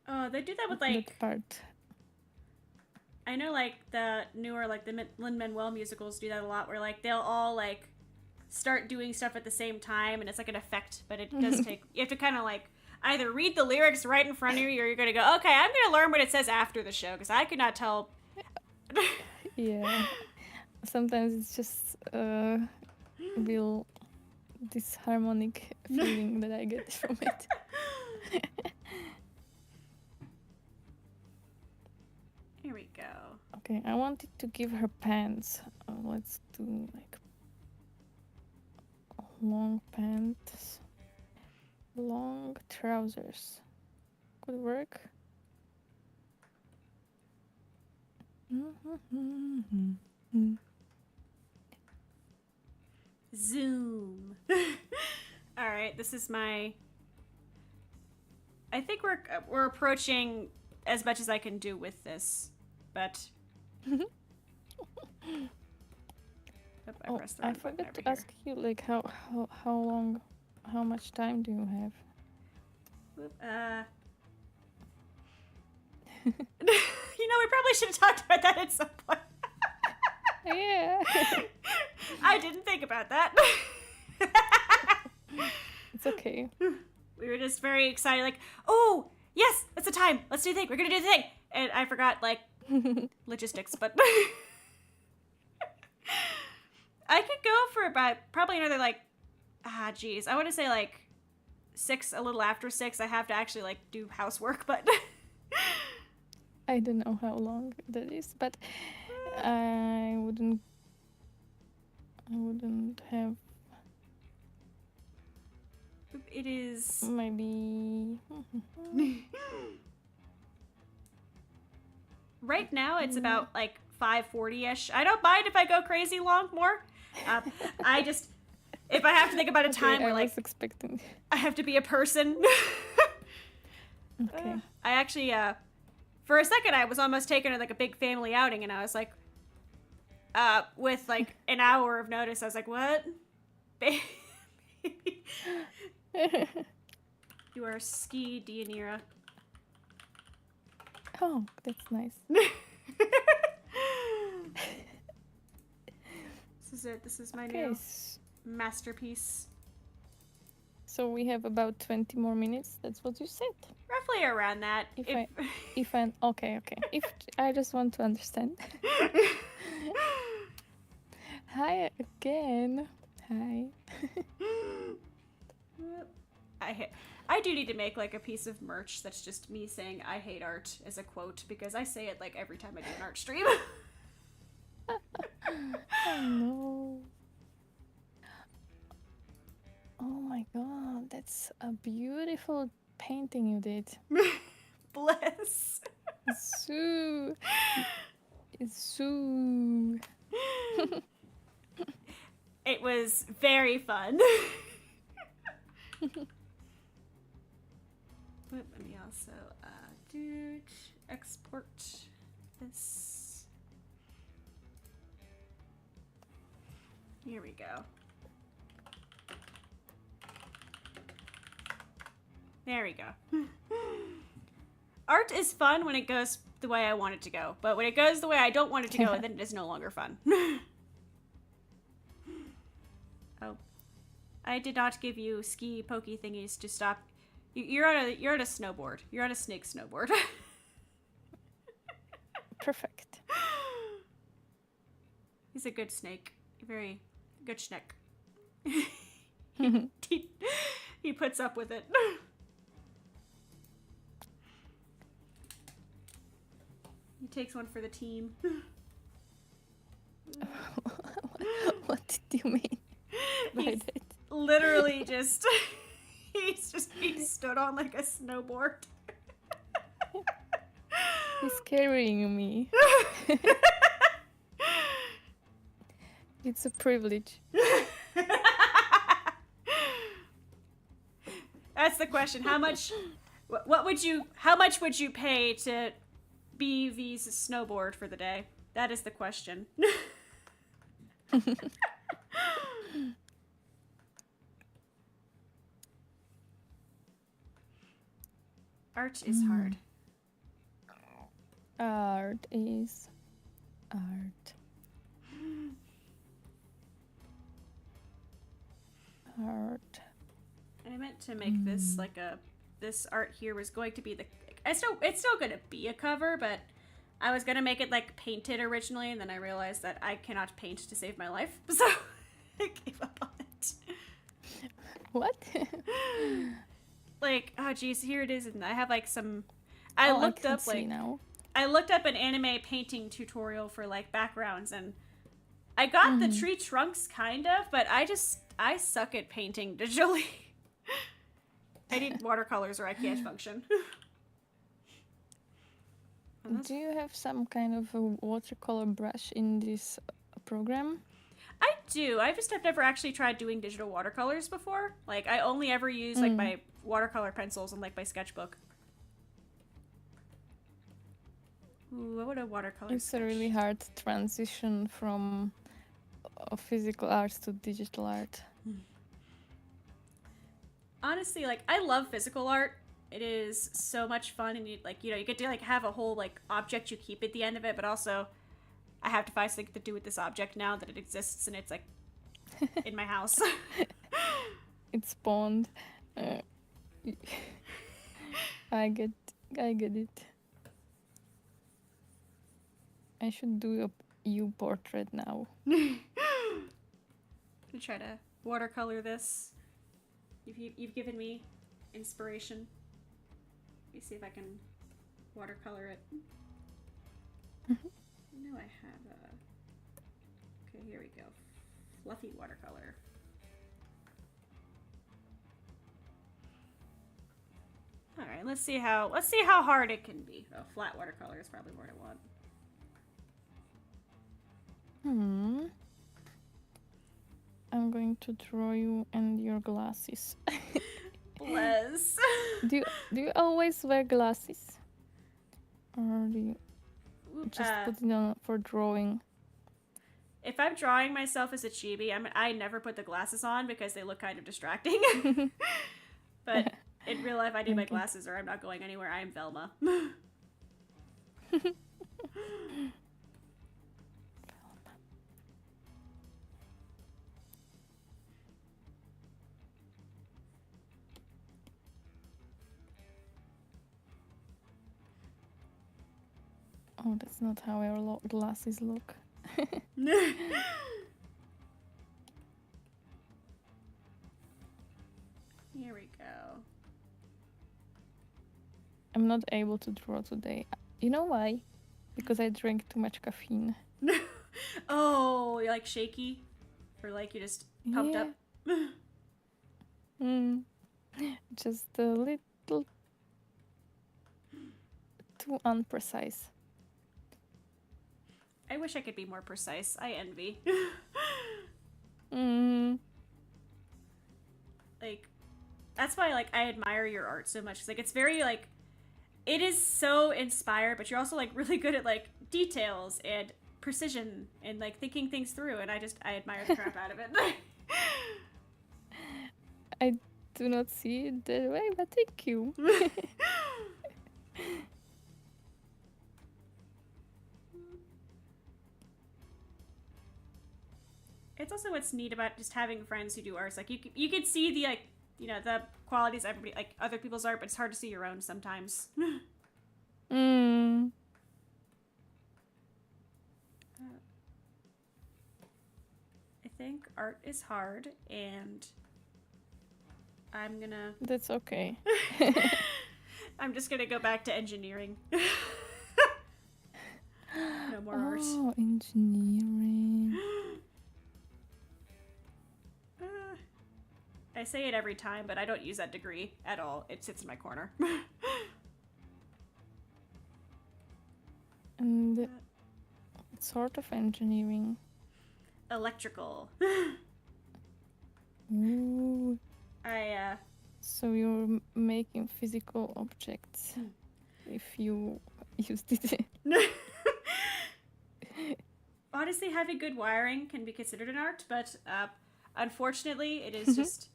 Oh, they do that with like... That part. I know like the newer, like the Lin-Manuel musicals do that a lot, where like they'll all like start doing stuff at the same time, and it's like an effect, but it does take... You have to kind of like either read the lyrics right in front of you, or you're going to go, okay, I'm going to learn what it says after the show, because I could not tell... Yeah. Sometimes it's just real disharmonic feeling that I get from it. Here we go. Okay, I wanted to give her pants. Let's do like long pants. Long trousers. Could work. Zoom. All right, this is my. I think we're approaching as much as I can do with this, but. I forgot to ask you, like, how long, how much time do you have? We probably should have talked about that at some point. Yeah. I didn't think about that. It's okay. We were just very excited, like, oh, yes, that's the time. Let's do the thing. We're going to do the thing. And I forgot, like, logistics, but I could go for about probably another, like, I want to say, like, 6, a little after 6. I have to actually, like, do housework, but I don't know how long that is, but I wouldn't have. It is maybe. Right now it's about like 5:40ish. I don't mind if I go crazy long more. I just, if I have to think about a time where, like, expecting. I have to be a person. Okay. I actually, for a second, I was almost taken to like a big family outing, and I was like, with like an hour of notice, I was like, what? Baby. You are Ski Deianira. Oh, that's nice. This is it. This is my new masterpiece. So we have about 20 more minutes. That's what you said. Roughly around that. Okay. If I just want to understand. Hi again. Hi. I do need to make like a piece of merch that's just me saying I hate art as a quote, because I say it like every time I do an art stream. Oh no. Oh my god, that's a beautiful painting you did. Bless. Sue. It was very fun. Let me also export this. Here we go. There we go. Art is fun when it goes the way I want it to go, but when it goes the way I don't want it to go, then it is no longer fun. Oh, I did not give you ski pokey thingies to stop. You're on a snowboard. You're on a snake snowboard. Perfect. He's a good snake. Very good schneck. He puts up with it. He takes one for the team. What did you mean by that? Literally just... He stood on like a snowboard. He's carrying me. It's a privilege. That's the question. How much would you pay to be V's snowboard for the day? That is the question. Art is hard. Art is art. Art. I meant to make this like this art here was going to be it's still gonna be a cover, but I was gonna make it like painted originally, and then I realized that I cannot paint to save my life, so I gave up on it. What? Like, oh geez, here it is, and I have like some. I looked can up see like now. I looked up an anime painting tutorial for like backgrounds, and I got the tree trunks kind of, but I suck at painting digitally. I need watercolors or I can't function. Do you have some kind of a watercolor brush in this program? I do. I just have never actually tried doing digital watercolors before. Like, I only ever use, like, my watercolor pencils and, like, my sketchbook. Ooh, what would a watercolor It's sketch? a really hard transition from physical art to digital art. Honestly, like, I love physical art. It is so much fun, and you get to like have a whole like object you keep at the end of it, but also I have to find something to do with this object now that it exists and it's like in my house. It's spawned. I get it. I should do a you portrait now. I'm gonna try to watercolor this. You've given me inspiration. Let me see if I can watercolor it. I know I have a... Okay, here we go. Fluffy watercolor. All right, let's see how hard it can be. Oh, flat watercolor is probably what I want. I'm going to draw you and your glasses. Bless. Do you always wear glasses? Or do you just put it on for drawing? If I'm drawing myself as a chibi, I never put the glasses on because they look kind of distracting. But in real life, I need my glasses or I'm not going anywhere. I am Velma. Oh, that's not how our glasses look. Here we go. I'm not able to draw today. You know why? Because I drank too much caffeine. Oh, you're like shaky? Or like you just pumped up? Just a little too unprecise. I wish I could be more precise. I envy. Like, that's why, like, I admire your art so much. Like, it's very, like, it is so inspired, but you're also, like, really good at, like, details and precision and, like, thinking things through, and I admire the crap out of it. I do not see it that way, but thank you. It's also what's neat about just having friends who do arts. Like, you could see the, like, you know, the qualities of everybody, like, other people's art, but it's hard to see your own sometimes. I think art is hard, and I'm gonna... That's okay. I'm just gonna go back to engineering. No more art. Oh, engineering. I say it every time, but I don't use that degree at all. It sits in my corner. And what sort of engineering? Electrical. Ooh. I So you're making physical objects if you used it. Honestly, having good wiring can be considered an art, but unfortunately, it is just...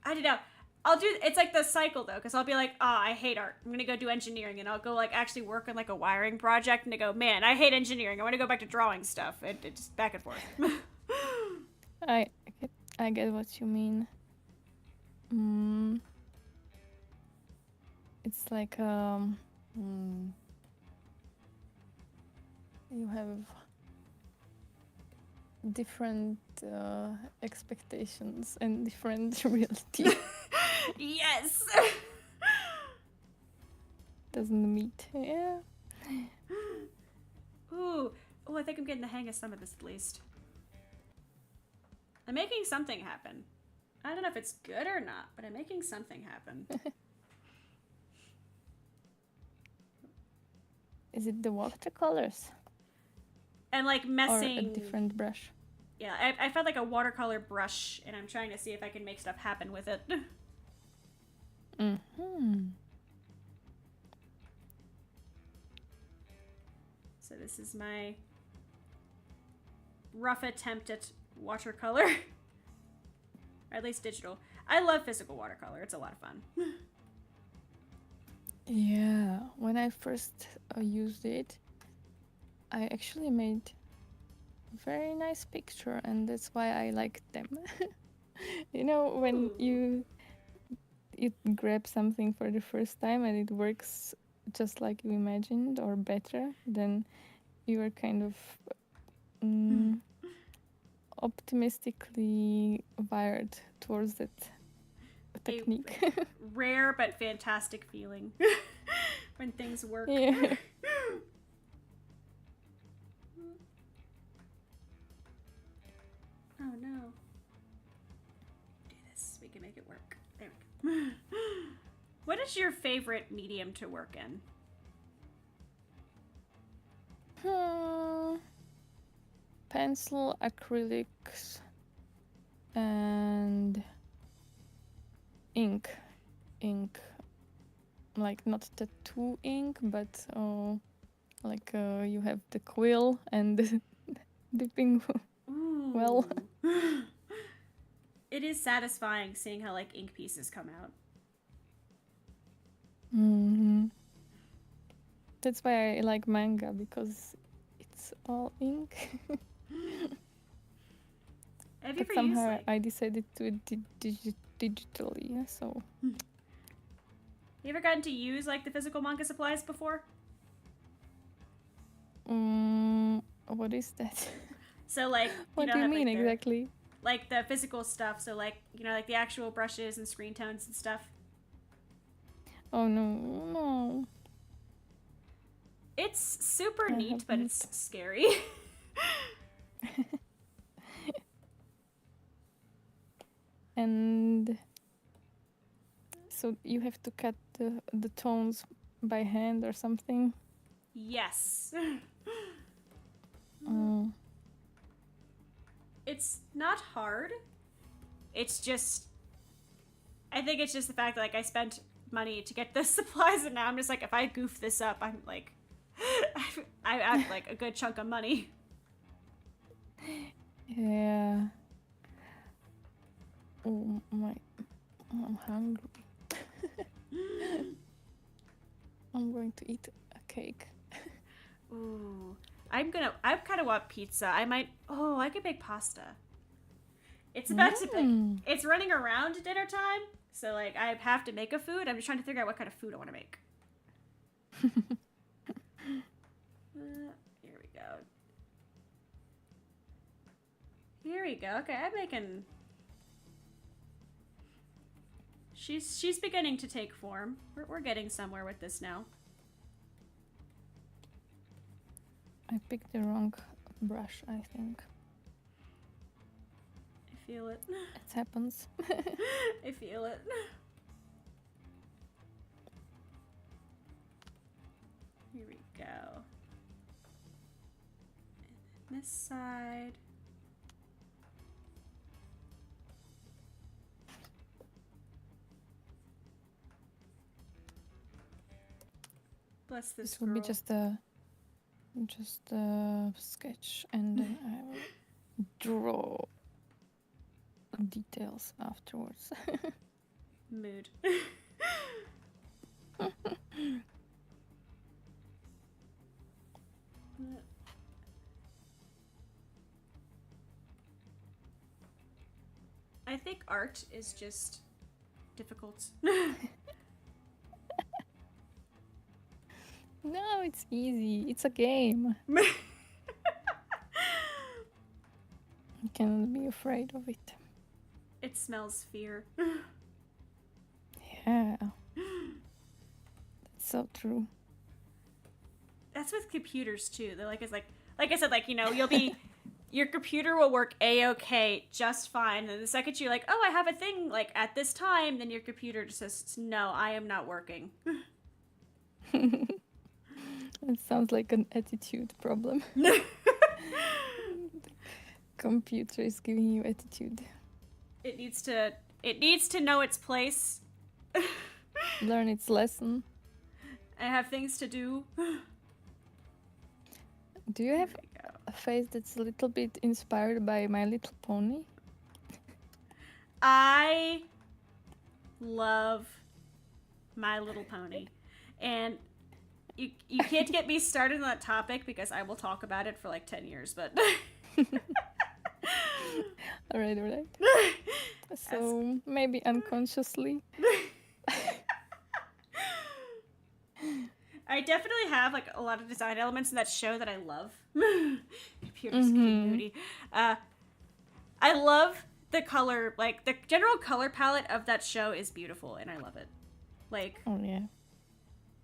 I don't know. It's like the cycle, though, because I'll be like, oh, I hate art. I'm going to go do engineering, and I'll go, like, actually work on, like, a wiring project, and I go, man, I hate engineering. I want to go back to drawing stuff. It's just back and forth. I get what you mean. It's like, you have different expectations and different reality. Yes! Doesn't meet. Yeah. Ooh. Oh, I think I'm getting the hang of some of this at least. I'm making something happen. I don't know if it's good or not, but I'm making something happen. Is it the watercolors? And like messing. Or a different brush? Yeah, I found like a watercolor brush, and I'm trying to see if I can make stuff happen with it. So this is my rough attempt at watercolor. Or at least digital. I love physical watercolor. It's a lot of fun. Yeah, when I first used it, I actually made a very nice picture, and that's why I liked them. You know, when you grab something for the first time and it works just like you imagined or better, then you are kind of optimistically wired towards that technique. A rare but fantastic feeling when things work. Yeah. Oh no. Do this. We can make it work. There we go. What is your favorite medium to work in? Pencil, acrylics, and ink. Like not tattoo ink, but like you have the quill and the dipping well. It is satisfying seeing how like ink pieces come out. That's why I like manga, because it's all ink. Have you But ever used, somehow like... I decided to digitally, so. You ever gotten to use like the physical manga supplies before? What is that? So like, what do you mean exactly? Like the physical stuff. So like, you know, like the actual brushes and screen tones and stuff. Oh no. It's super neat, but it's scary. And so you have to cut the tones by hand or something? Yes. It's not hard. It's just, I think it's just the fact that like I spent money to get the supplies, and now I'm just like, if I goof this up, I'm like, I have like a good chunk of money. Yeah. Oh my, I'm hungry. I'm going to eat a cake. Ooh, I kind of want pizza. I could make pasta. It's about to, it's running around dinner time, so like I have to make a food. I'm just trying to figure out what kind of food I want to make. Here we go. Here we go. Okay, I'm making... She's beginning to take form. We're getting somewhere with this now. I picked the wrong brush, I think. I feel it. It happens. I feel it. Here we go. And this side. Bless this will be just a sketch, and then I will draw details afterwards. Mood. I think art is just difficult. No, it's easy. It's a game. You cannot be afraid of it. It smells fear. Yeah. That's so true. That's with computers too. They're like, it's like I said, like, you know, you'll your computer will work a-okay just fine. And the second you're like, oh, I have a thing like at this time, then your computer just says, no, I am not working. It sounds like an attitude problem. Computer is giving you attitude. It needs to know its place. Learn its lesson. I have things to do. Do you have a face that's a little bit inspired by My Little Pony? I love My Little Pony. And you can't get me started on that topic because I will talk about it for like 10 years, but... All right. So maybe unconsciously. I definitely have like a lot of design elements in that show that I love. Computer's beauty. I love the color, like the general color palette of that show is beautiful, and I love it. Like, oh yeah,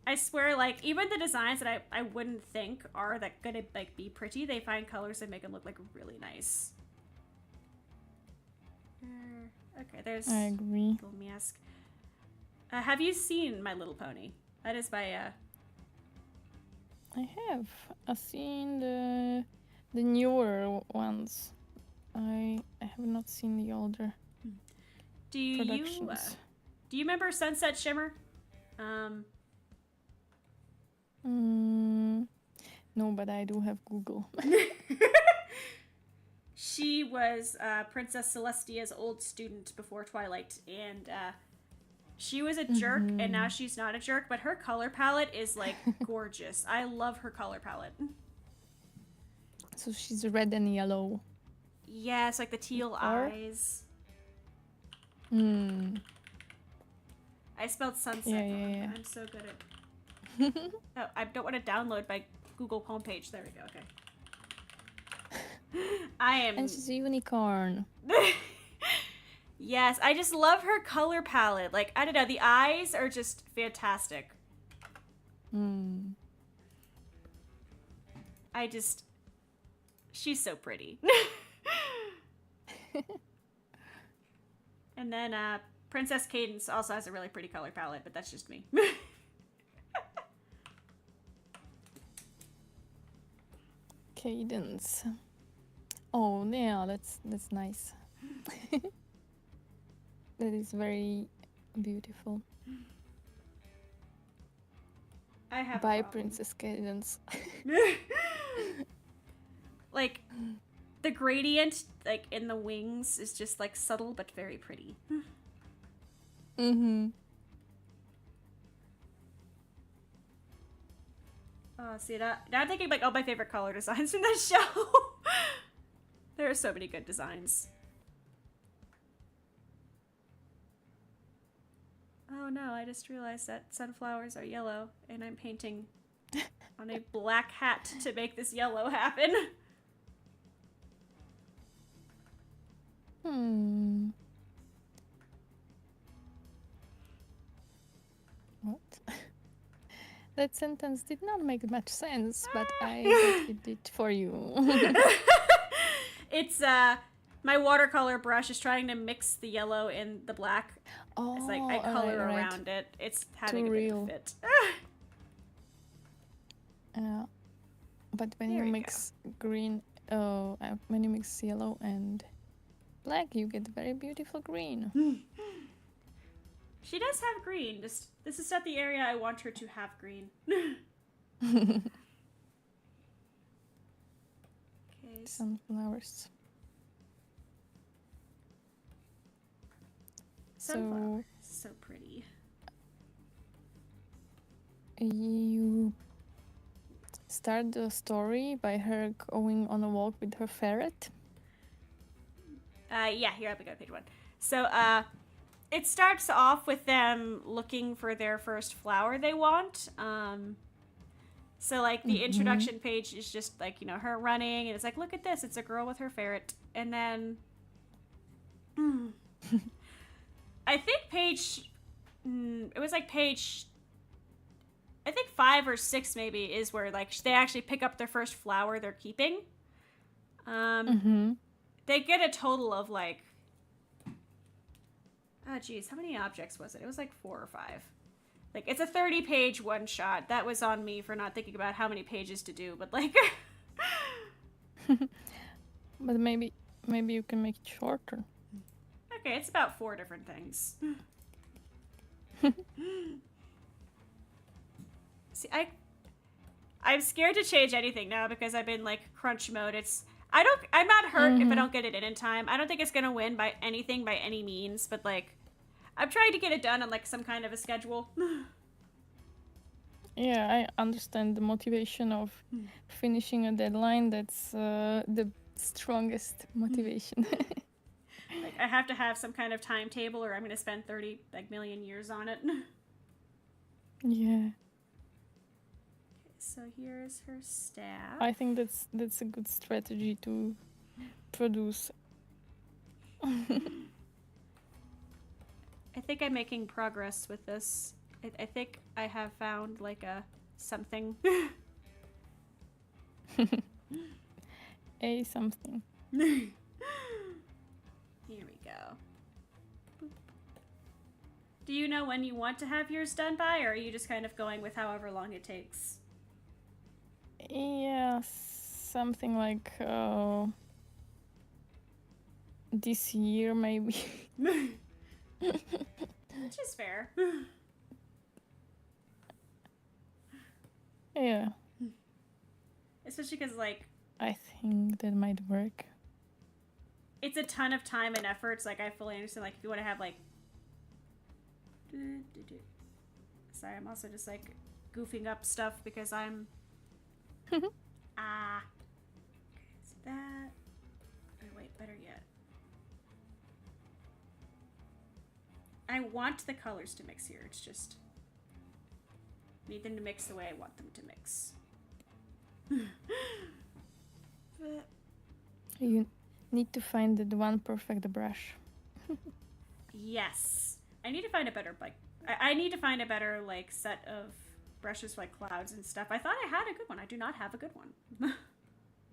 I swear, like even the designs that I wouldn't think are that gonna like be pretty, they find colors that make them look like really nice. Okay, there's. I agree. Let me ask. Have you seen My Little Pony? That is by. I have. I've seen the newer ones. I have not seen the older productions. Do you remember Sunset Shimmer? No, but I do have Google. She was Princess Celestia's old student before Twilight, and she was a jerk, and now she's not a jerk, but her color palette is, like, gorgeous. I love her color palette. So she's red and yellow. Yes, like the teal eyes. I spelled sunset wrong. Yeah. I'm so good at... Oh, I don't want to download my Google homepage. There we go, okay. I am... And she's a unicorn. Yes, I just love her color palette. Like, I don't know, the eyes are just fantastic. She's so pretty. And then Princess Cadence also has a really pretty color palette, but that's just me. Cadence. Oh yeah, that's nice. That is very beautiful. I have By Princess Cadence. Like, the gradient, like, in the wings is just, like, subtle but very pretty. Oh, see, now I'm thinking, like, all my favorite color designs from that show. There are so many good designs. Oh no, I just realized that sunflowers are yellow, and I'm painting on a black hat to make this yellow happen. What? That sentence did not make much sense, but I did it for you. It's, my watercolor brush is trying to mix the yellow and the black. Oh, it's like I color around it. It's having a bit of a fit. But when you mix green, when you mix yellow and black, you get very beautiful green. She does have green. Just this is not the area I want her to have green. Okay. Sunflowers. Sunflowers. So pretty. You start the story by her going on a walk with her ferret. Yeah, here we go, page 1. So, it starts off with them looking for their first flower they want. So, like, the introduction page is just, like, you know, her running, and it's like, look at this, it's a girl with her ferret. And then... I think it was, like, page... I think 5 or 6, maybe, is where, like, they actually pick up their first flower they're keeping. They get a total of like, oh geez, how many objects was it? It was like 4 or 5. Like, it's a 30-page one-shot. That was on me for not thinking about how many pages to do, but like... But maybe you can make it shorter. Okay, it's about 4 different things. See, I'm scared to change anything now because I've been like crunch mode. I'm not hurt if I don't get it in time. I don't think it's gonna win by anything by any means, but like I'm trying to get it done on like some kind of a schedule. Yeah, I understand the motivation of finishing a deadline. That's the strongest motivation. Like I have to have some kind of timetable or I'm gonna spend 30 like million years on it. Yeah. So here's her staff. I think that's a good strategy to produce. I think I'm making progress with this. I think I have found like a something. A something. Here we go. Boop. Do you know when you want to have yours done by, or are you just kind of going with however long it takes? Yeah, something like this year maybe. Which is fair. Yeah. Especially because, like... I think that might work. It's a ton of time and effort, so, like, I fully understand, like, if you want to have, like... Sorry, I'm also just, like, goofing up stuff because I'm... Okay, so that... Or wait, better yet. I want the colors to mix here, it's just... need them to mix the way I want them to mix. But... You need to find the one perfect brush. Yes. I need to find a better, like... I need to find a better, like, set of brushes for, like, clouds and stuff. I thought I had a good one. I do not have a good one.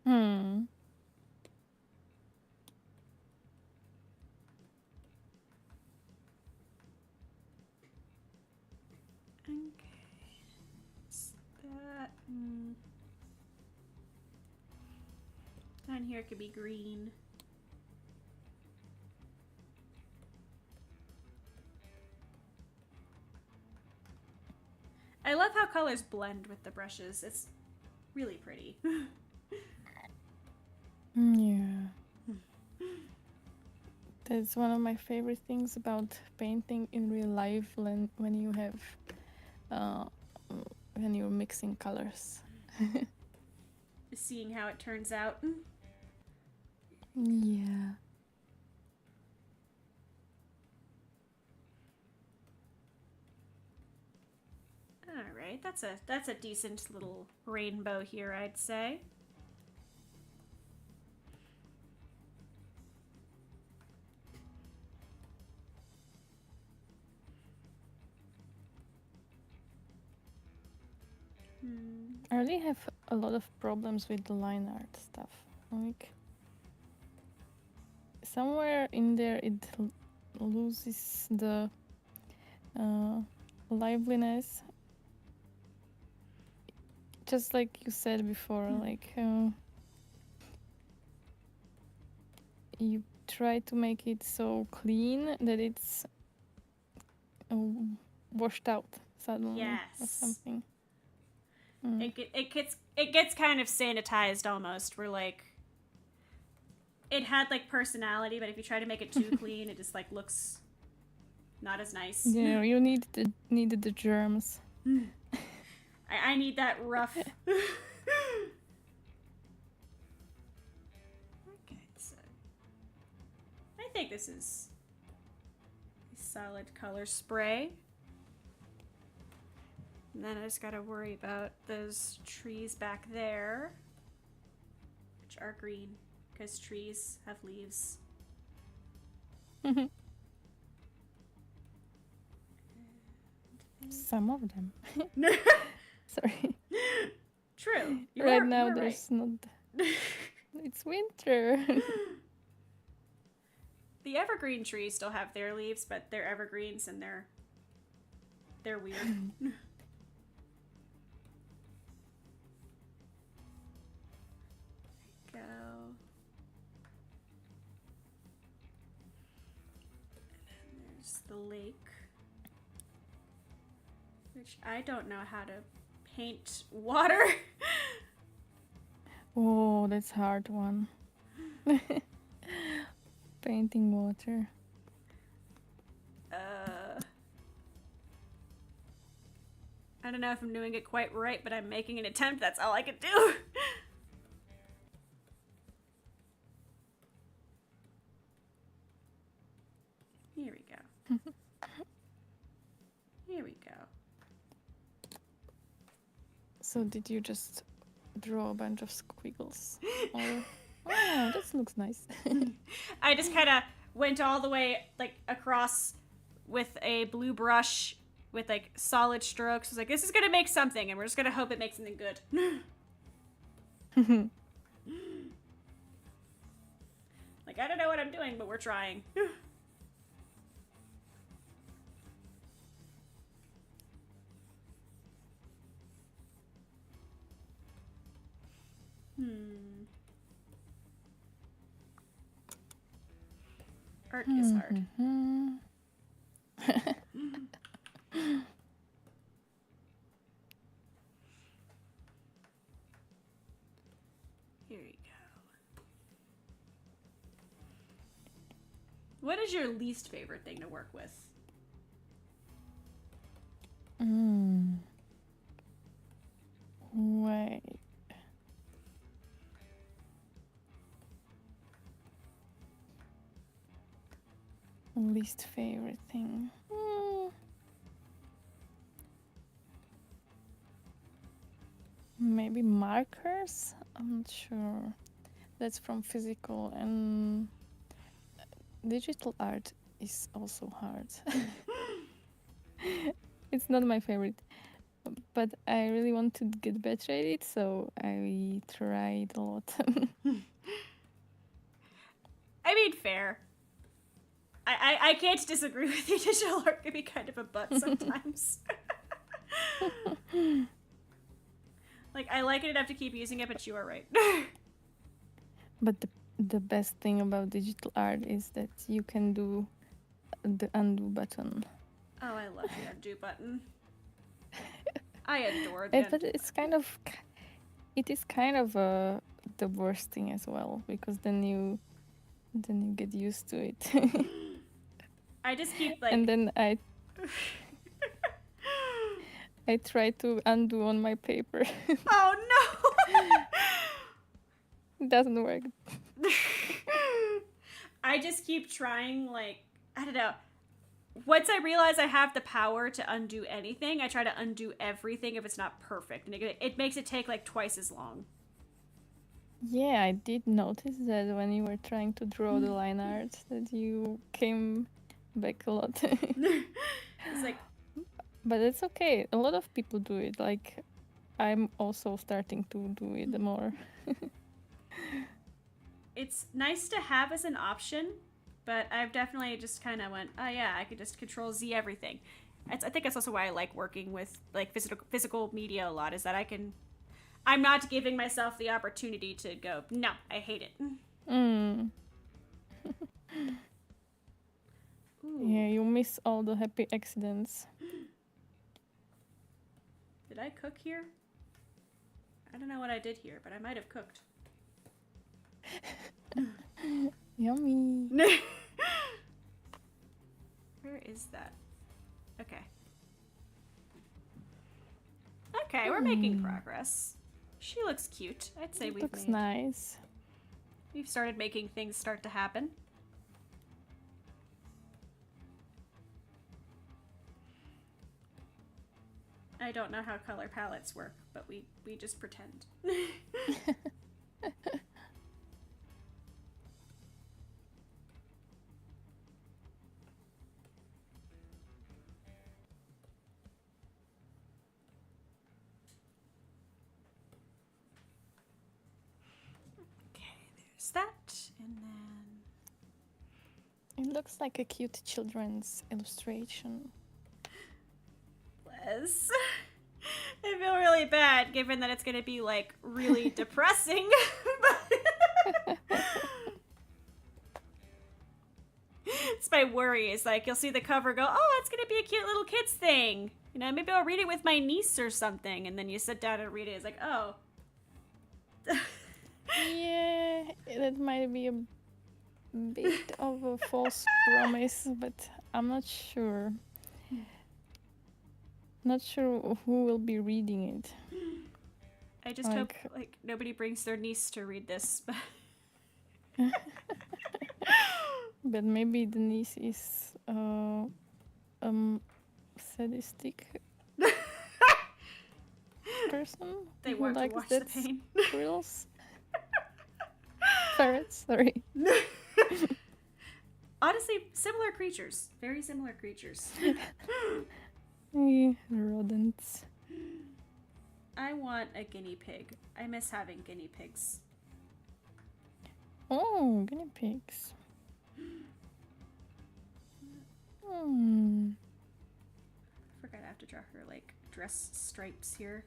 Okay. Is that... Down here it could be green. I love how colors blend with the brushes. It's really pretty. Yeah. That's one of my favorite things about painting in real life when you have when you're mixing colors. Seeing how it turns out. Yeah. All right, that's a decent little rainbow here, I'd say. I really have a lot of problems with the line art stuff. Like somewhere in there it loses the liveliness. Just like you said before, like you try to make it so clean that it's washed out suddenly or something. It gets kind of sanitized almost. Where like it had like personality, but if you try to make it too clean, it just like looks not as nice. Yeah, you needed the germs. I need that rough. Okay, so I think this is a solid color spray. And then I just gotta worry about those trees back there, which are green, because trees have leaves. Some of them. Sorry. True. Right now there's not. It's winter. The evergreen trees still have their leaves, but they're evergreens and they're weird. Go. And then there's the lake, which I don't know how to paint water. Oh, that's a hard one. Painting water. I don't know if I'm doing it quite right, but I'm making an attempt. That's all I can do. Here we go. Here we go. So did you just draw a bunch of squiggles? Or... Oh, this looks nice. I just kind of went all the way like across with a blue brush with like solid strokes. I was like, this is gonna make something, and we're just gonna hope it makes something good. Like, I don't know what I'm doing, but we're trying. Art is hard. Here you go. What is your least favorite thing to work with? Wait. Least favorite thing. Maybe markers? I'm not sure. That's from physical, and digital art is also hard. It's not my favorite, but I really want to get better at it, so I tried a lot. I mean, fair. I can't disagree with you. Digital art can be kind of a butt sometimes. Like, I like it enough to keep using it, but you are right. But the best thing about digital art is that you can do the undo button. Oh, I love the undo button. I adore that. But it's kind of, it is kind of the worst thing as well, because then you get used to it. I just keep like. And then I try to undo on my paper. Oh no! It doesn't work. I just keep trying, like, I don't know. Once I realize I have the power to undo anything, I try to undo everything if it's not perfect. And it makes it take like twice as long. Yeah, I did notice that when you were trying to draw the line art, that you came back a lot. It's like, but it's okay. A lot of people do it. Like, I'm also starting to do it more. it's nice to have as an option, but I've definitely just kind of went, oh yeah, I could just Control Z everything. I think that's also why I like working with like physical media a lot, is that I'm not giving myself the opportunity to go, no, I hate it. Yeah, you miss all the happy accidents. Did I cook here? I don't know what I did here, but I might have cooked. Yummy. Where is that? Okay. Okay, we're making progress. She looks cute. I'd say Looks nice. We've started making things start to happen. I don't know how color palettes work, but we just pretend. Okay, looks like a cute children's illustration. Bless. I feel really bad given that it's going to be like really depressing. It's my worry. It's like you'll see the cover, go, oh, it's going to be a cute little kids thing. You know, maybe I'll read it with my niece or something. And then you sit down and read it. It's like, oh. Yeah, that might be a bit of a false promise, but I'm not sure. Not sure who will be reading it. I just hope like nobody brings their niece to read this. But maybe the niece is sadistic person. They who want to likes watch that the pain. Squirrels. Ferrets, sorry. Honestly, similar creatures. Very similar creatures. Rodents. I want a guinea pig. I miss having guinea pigs. Oh, guinea pigs. Forgot I have to draw her like dress stripes here.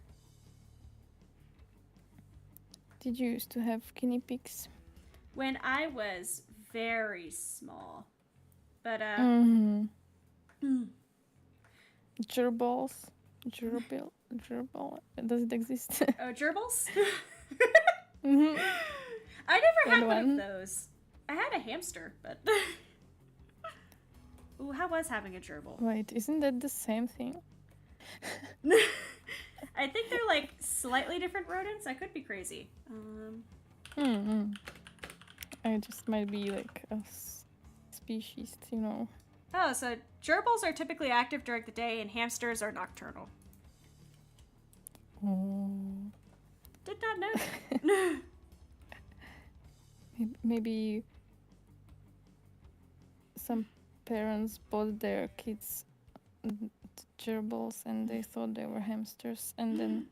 Did you used to have guinea pigs? When I was very small. But Gerbils. Gerbil. Does it exist? Oh, gerbils? I never had one of those. I had a hamster, but ooh, how was having a gerbil? Wait, isn't that the same thing? I think they're like slightly different rodents. I could be crazy. I just might be like a species, you know. Oh, so gerbils are typically active during the day and hamsters are nocturnal. Oh. Did not know that. Maybe some parents bought their kids gerbils and they thought they were hamsters, and then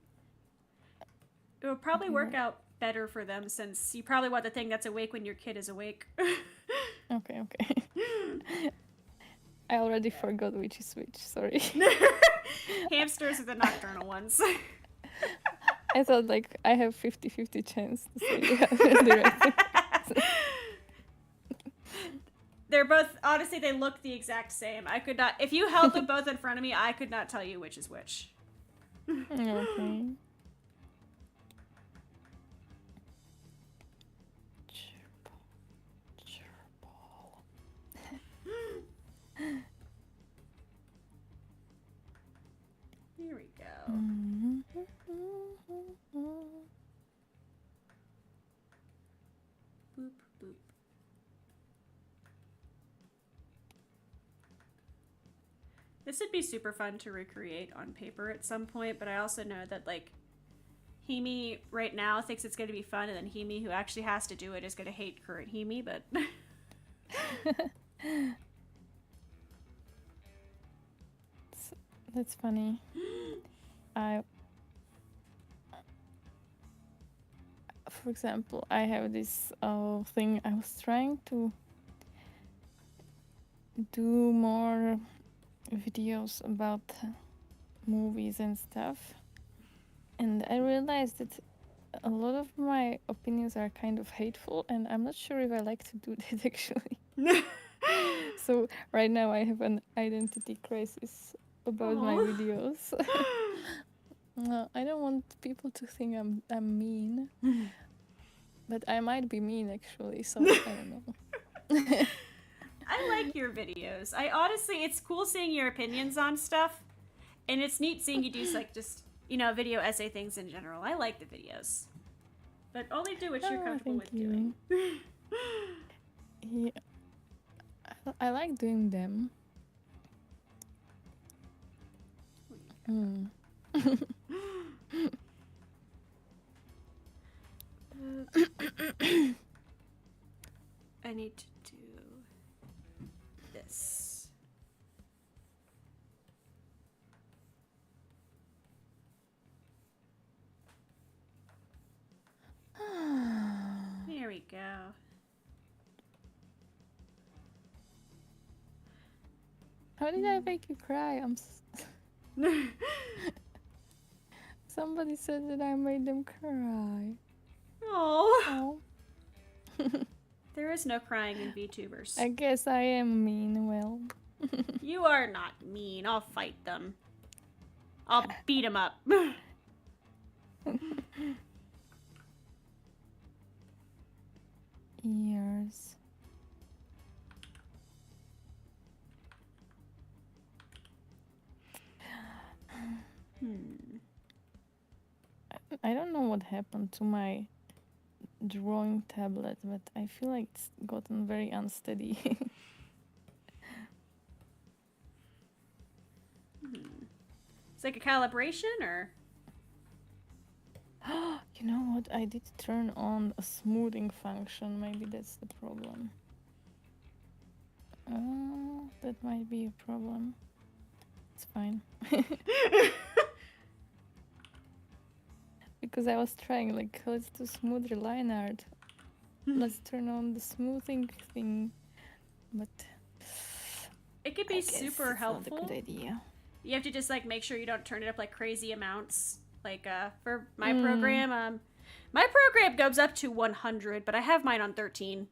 it would probably work out better for them since you probably want the thing that's awake when your kid is awake. Okay. I already forgot which is which, sorry. Hamsters are the nocturnal ones. I thought like I have 50-50 chance to say the right thing. They're both, honestly, they look the exact same. I could not, if you held them both in front of me, I could not tell you which is which. Okay. Here we go. Boop, boop. This would be super fun to recreate on paper at some point, but I also know that, like, Himi right now thinks it's going to be fun, and then Himi, who actually has to do it, is going to hate current Himi, but... That's funny. For example, I have this thing. I was trying to do more videos about movies and stuff, and I realized that a lot of my opinions are kind of hateful, and I'm not sure if I like to do that actually. So right now I have an identity crisis about my videos. I don't want people to think I'm mean, but I might be mean actually, so I don't know. I like your videos. I honestly, it's cool seeing your opinions on stuff, and it's neat seeing you do like just, you know, video essay things in general. I like the videos, but only do what you're comfortable with doing. Yeah, I like doing them. I need to do this. Here we go. How did I make you cry? Somebody said that I made them cry. Oh. Oh. There is no crying in VTubers. I guess I am mean. Well. You are not mean. I'll fight them. I'll beat them up. Ears. I don't know what happened to my drawing tablet, but I feel like it's gotten very unsteady. It's like a calibration, or? You know what? I did turn on a smoothing function. Maybe that's the problem. That might be a problem. It's fine. Because I was trying, like, let's do smoother line art. Let's turn on the smoothing thing. But it could be super helpful. Not a good idea. You have to just like make sure you don't turn it up like crazy amounts. Like for my program, my program goes up to 100, but I have mine on 13.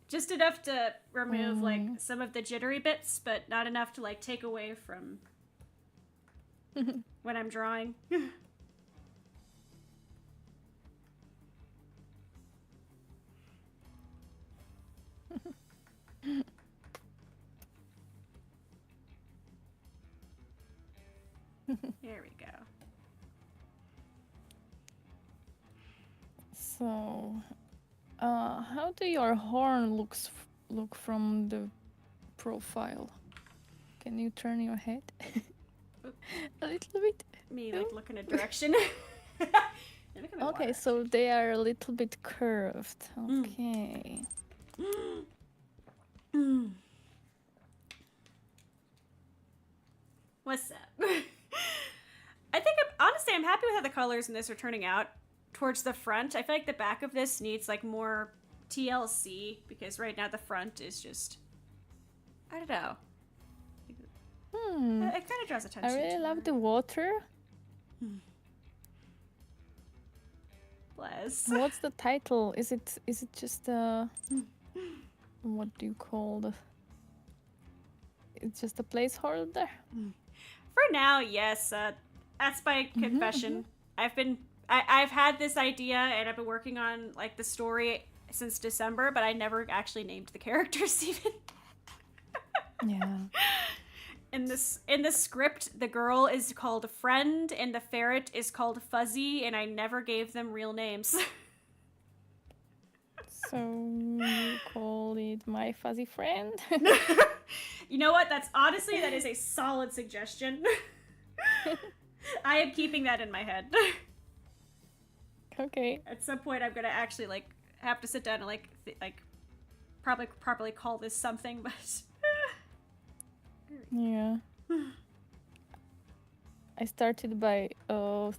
Just enough to remove like some of the jittery bits, but not enough to like take away from when I'm drawing. There we go. So, how do your horn look from the profile? Can you turn your head a little bit? Me like look in a direction. Okay, so they are a little bit curved. Okay. What's up? I think honestly I'm happy with how the colors in this are turning out towards the front. I feel like the back of this needs like more TLC because right now the front is just, I don't know. It kind of draws attention. I really love the water. Bless. What's the title? Is it just what do you call the? It's just a placeholder. For now, yes. That's my confession. I've had this idea and I've been working on like the story since December, but I never actually named the characters even. Yeah. In the script, the girl is called Friend and the ferret is called Fuzzy, and I never gave them real names. So you call it My Fuzzy Friend? You know what? That is a solid suggestion. I am keeping that in my head. Okay. At some point, I'm gonna actually like have to sit down and like probably properly call this something, but yeah. I started by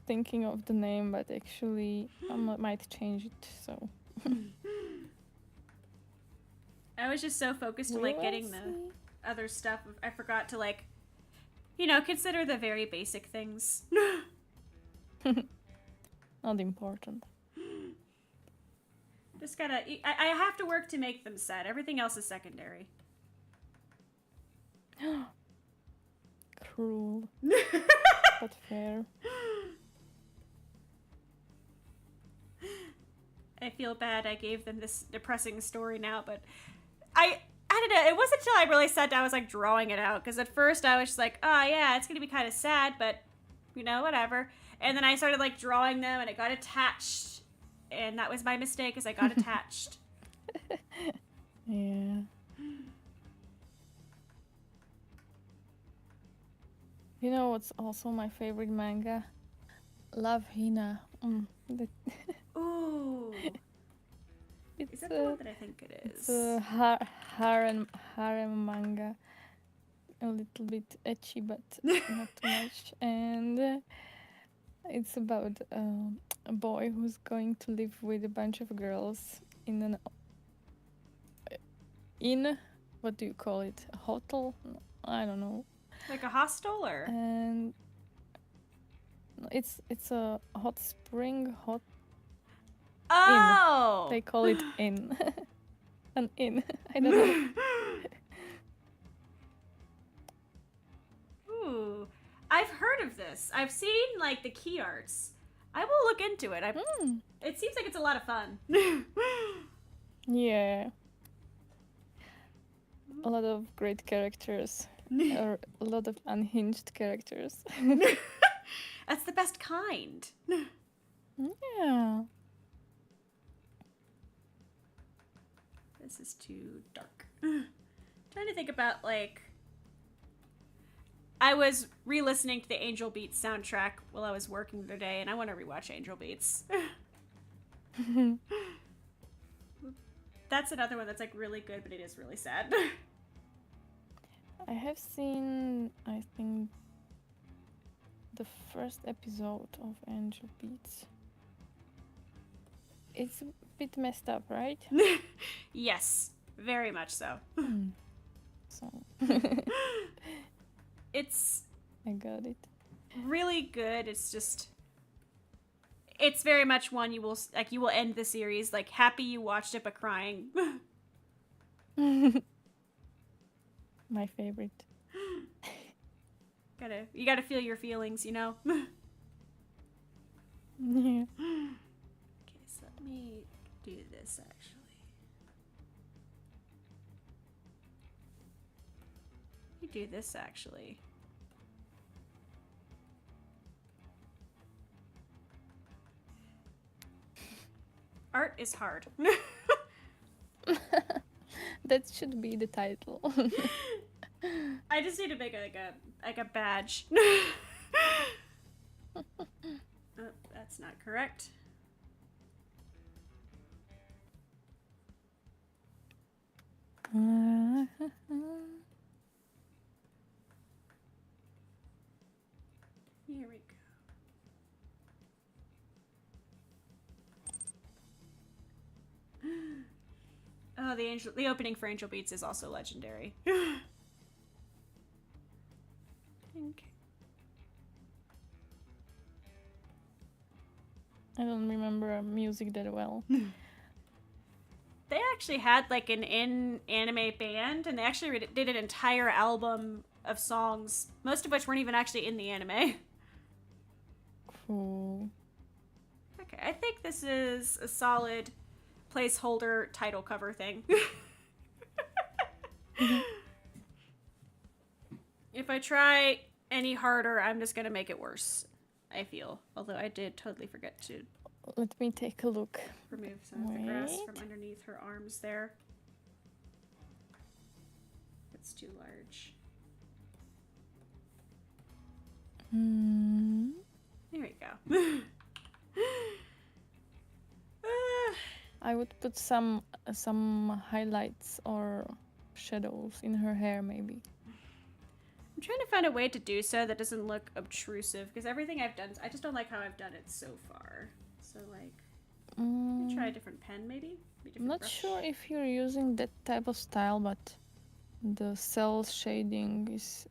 thinking of the name, but actually I might change it. So. I was just so focused on like getting the other stuff. I forgot to like, consider the very basic things. Not important. Just gotta. I have to work to make them sad. Everything else is secondary. Cruel. But fair. I feel bad I gave them this depressing story now, but I don't know. It wasn't until I really sat down, I was like drawing it out. Because at first I was just like, oh yeah, it's gonna be kind of sad, but whatever. And then I started like drawing them, and it got attached, and that was my mistake, because I got attached. Yeah. You know what's also my favorite manga? Love Hina. Ooh. It's is that the one that I think it is? It's a harem manga. A little bit ecchi, but not too much. And it's about a boy who's going to live with a bunch of girls in an inn what do you call it? A hotel? No, I don't know. Like a hostel, or? And it's a hot spring, hot Oh! inn. They call it inn. An inn. I don't know. Ooh. I've heard of this. I've seen, like, the key arts. I will look into it. It seems like it's a lot of fun. Yeah. A lot of great characters. Or a lot of unhinged characters. That's the best kind. Yeah. This is too dark. Trying to think about, like... I was re-listening to the Angel Beats soundtrack while I was working today, and I want to rewatch Angel Beats. That's another one that's, like, really good, but it is really sad. I have seen, I think, the first episode of Angel Beats. It's a bit messed up, right? Yes, very much so. So It's I got it. really good. It's just, it's very much one you will, like, you will end the series like happy you watched it but crying. My favorite. You gotta feel your feelings, you know. Yeah. Okay, so let me do this actually. You do this actually. Art is hard. That should be the title. I just need to make like a badge. Oh, that's not correct. Here we go. Oh, the opening for Angel Beats is also legendary. Okay. I don't remember music that well. They actually had like an anime band, and they actually did an entire album of songs, most of which weren't even actually in the anime. Cool. Okay, I think this is a solid placeholder title cover thing. If I try any harder, I'm just gonna make it worse, I feel. Although I did totally forget to Let me take a look. remove some of the grass Wait. from underneath her arms there. It's too large. There we go. I would put some highlights or shadows in her hair, maybe. I'm trying to find a way to do so that doesn't look obtrusive, because everything I've done, I just don't like how I've done it so far. So, like, try a different pen, maybe? I'm not brush. sure if you're using that type of style, but the cell shading is,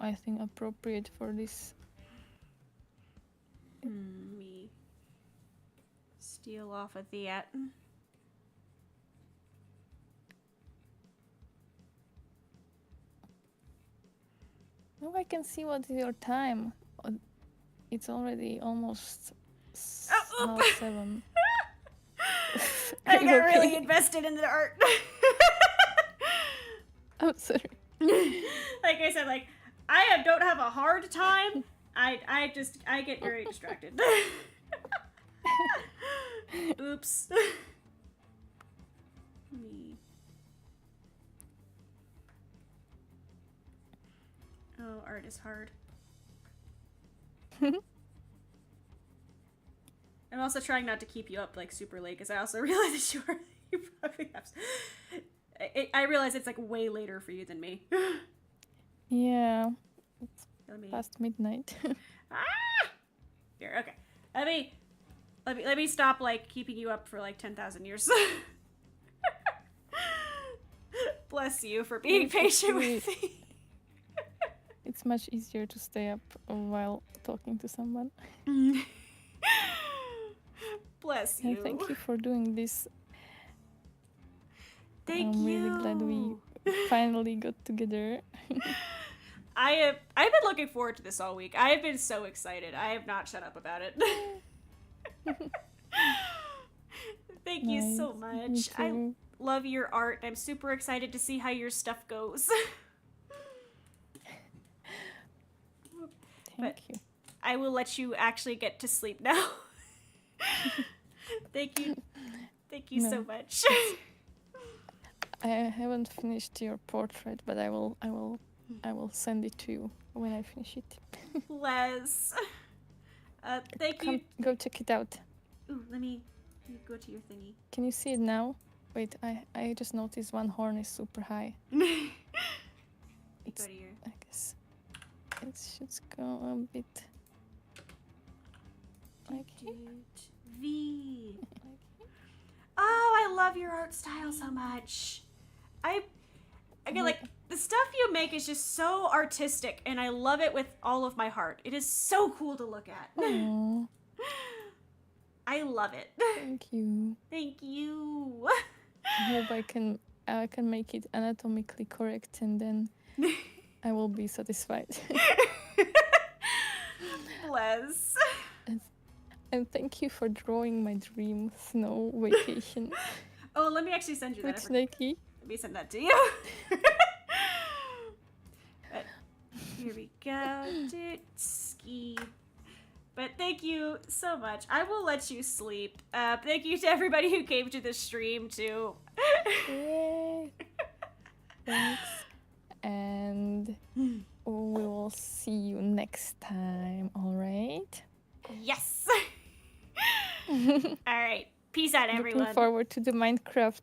I think, appropriate for this. Me steal off of that. Oh, I can see what is your time. It's already almost Oh, half 7. I Are you got really okay? invested in the art. I'm sorry. Like I said, like don't have a hard time. I get very distracted. Oops. Me. Oh, art is hard. I'm also trying not to keep you up like super late, because I also realize that you probably have. I realize it's like way later for you than me. Yeah, it's Let me. past midnight. Here, okay. Let me stop like keeping you up for like 10,000 years. Bless you for being patient with me. It's much easier to stay up while talking to someone. Bless you. And thank you for doing this. Thank I'm you. really glad we finally got together. I've been looking forward to this all week. I have been so excited. I have not shut up about it. Thank you so much. I love your art. I'm super excited to see how your stuff goes. Thank you. I will let you actually get to sleep now. Thank you. Thank you so much. I haven't finished your portrait, but I will send it to you when I finish it. Bless. Thank you. Go check it out. Ooh, let me go to your thingy. Can you see it now? Wait, I just noticed one horn is super high. Go to your... I guess it should go a bit like here. V. Oh, I love your art style so much. I get like the stuff you make is just so artistic, and I love it with all of my heart. It is so cool to look at. Aww. I love it. Thank you. Thank you. I hope I can make it anatomically correct, and then I will be satisfied. Bless. And thank you for drawing my dream snow vacation. Oh, let me actually send you that. With Snakey. Let me send that to you. But here we go. Ski. But thank you so much. I will let you sleep. Thank you to everybody who came to the stream too. Yay. Thanks. And we will see you next time, alright? Yes. All right. Peace out, everyone. Looking forward to the Minecraft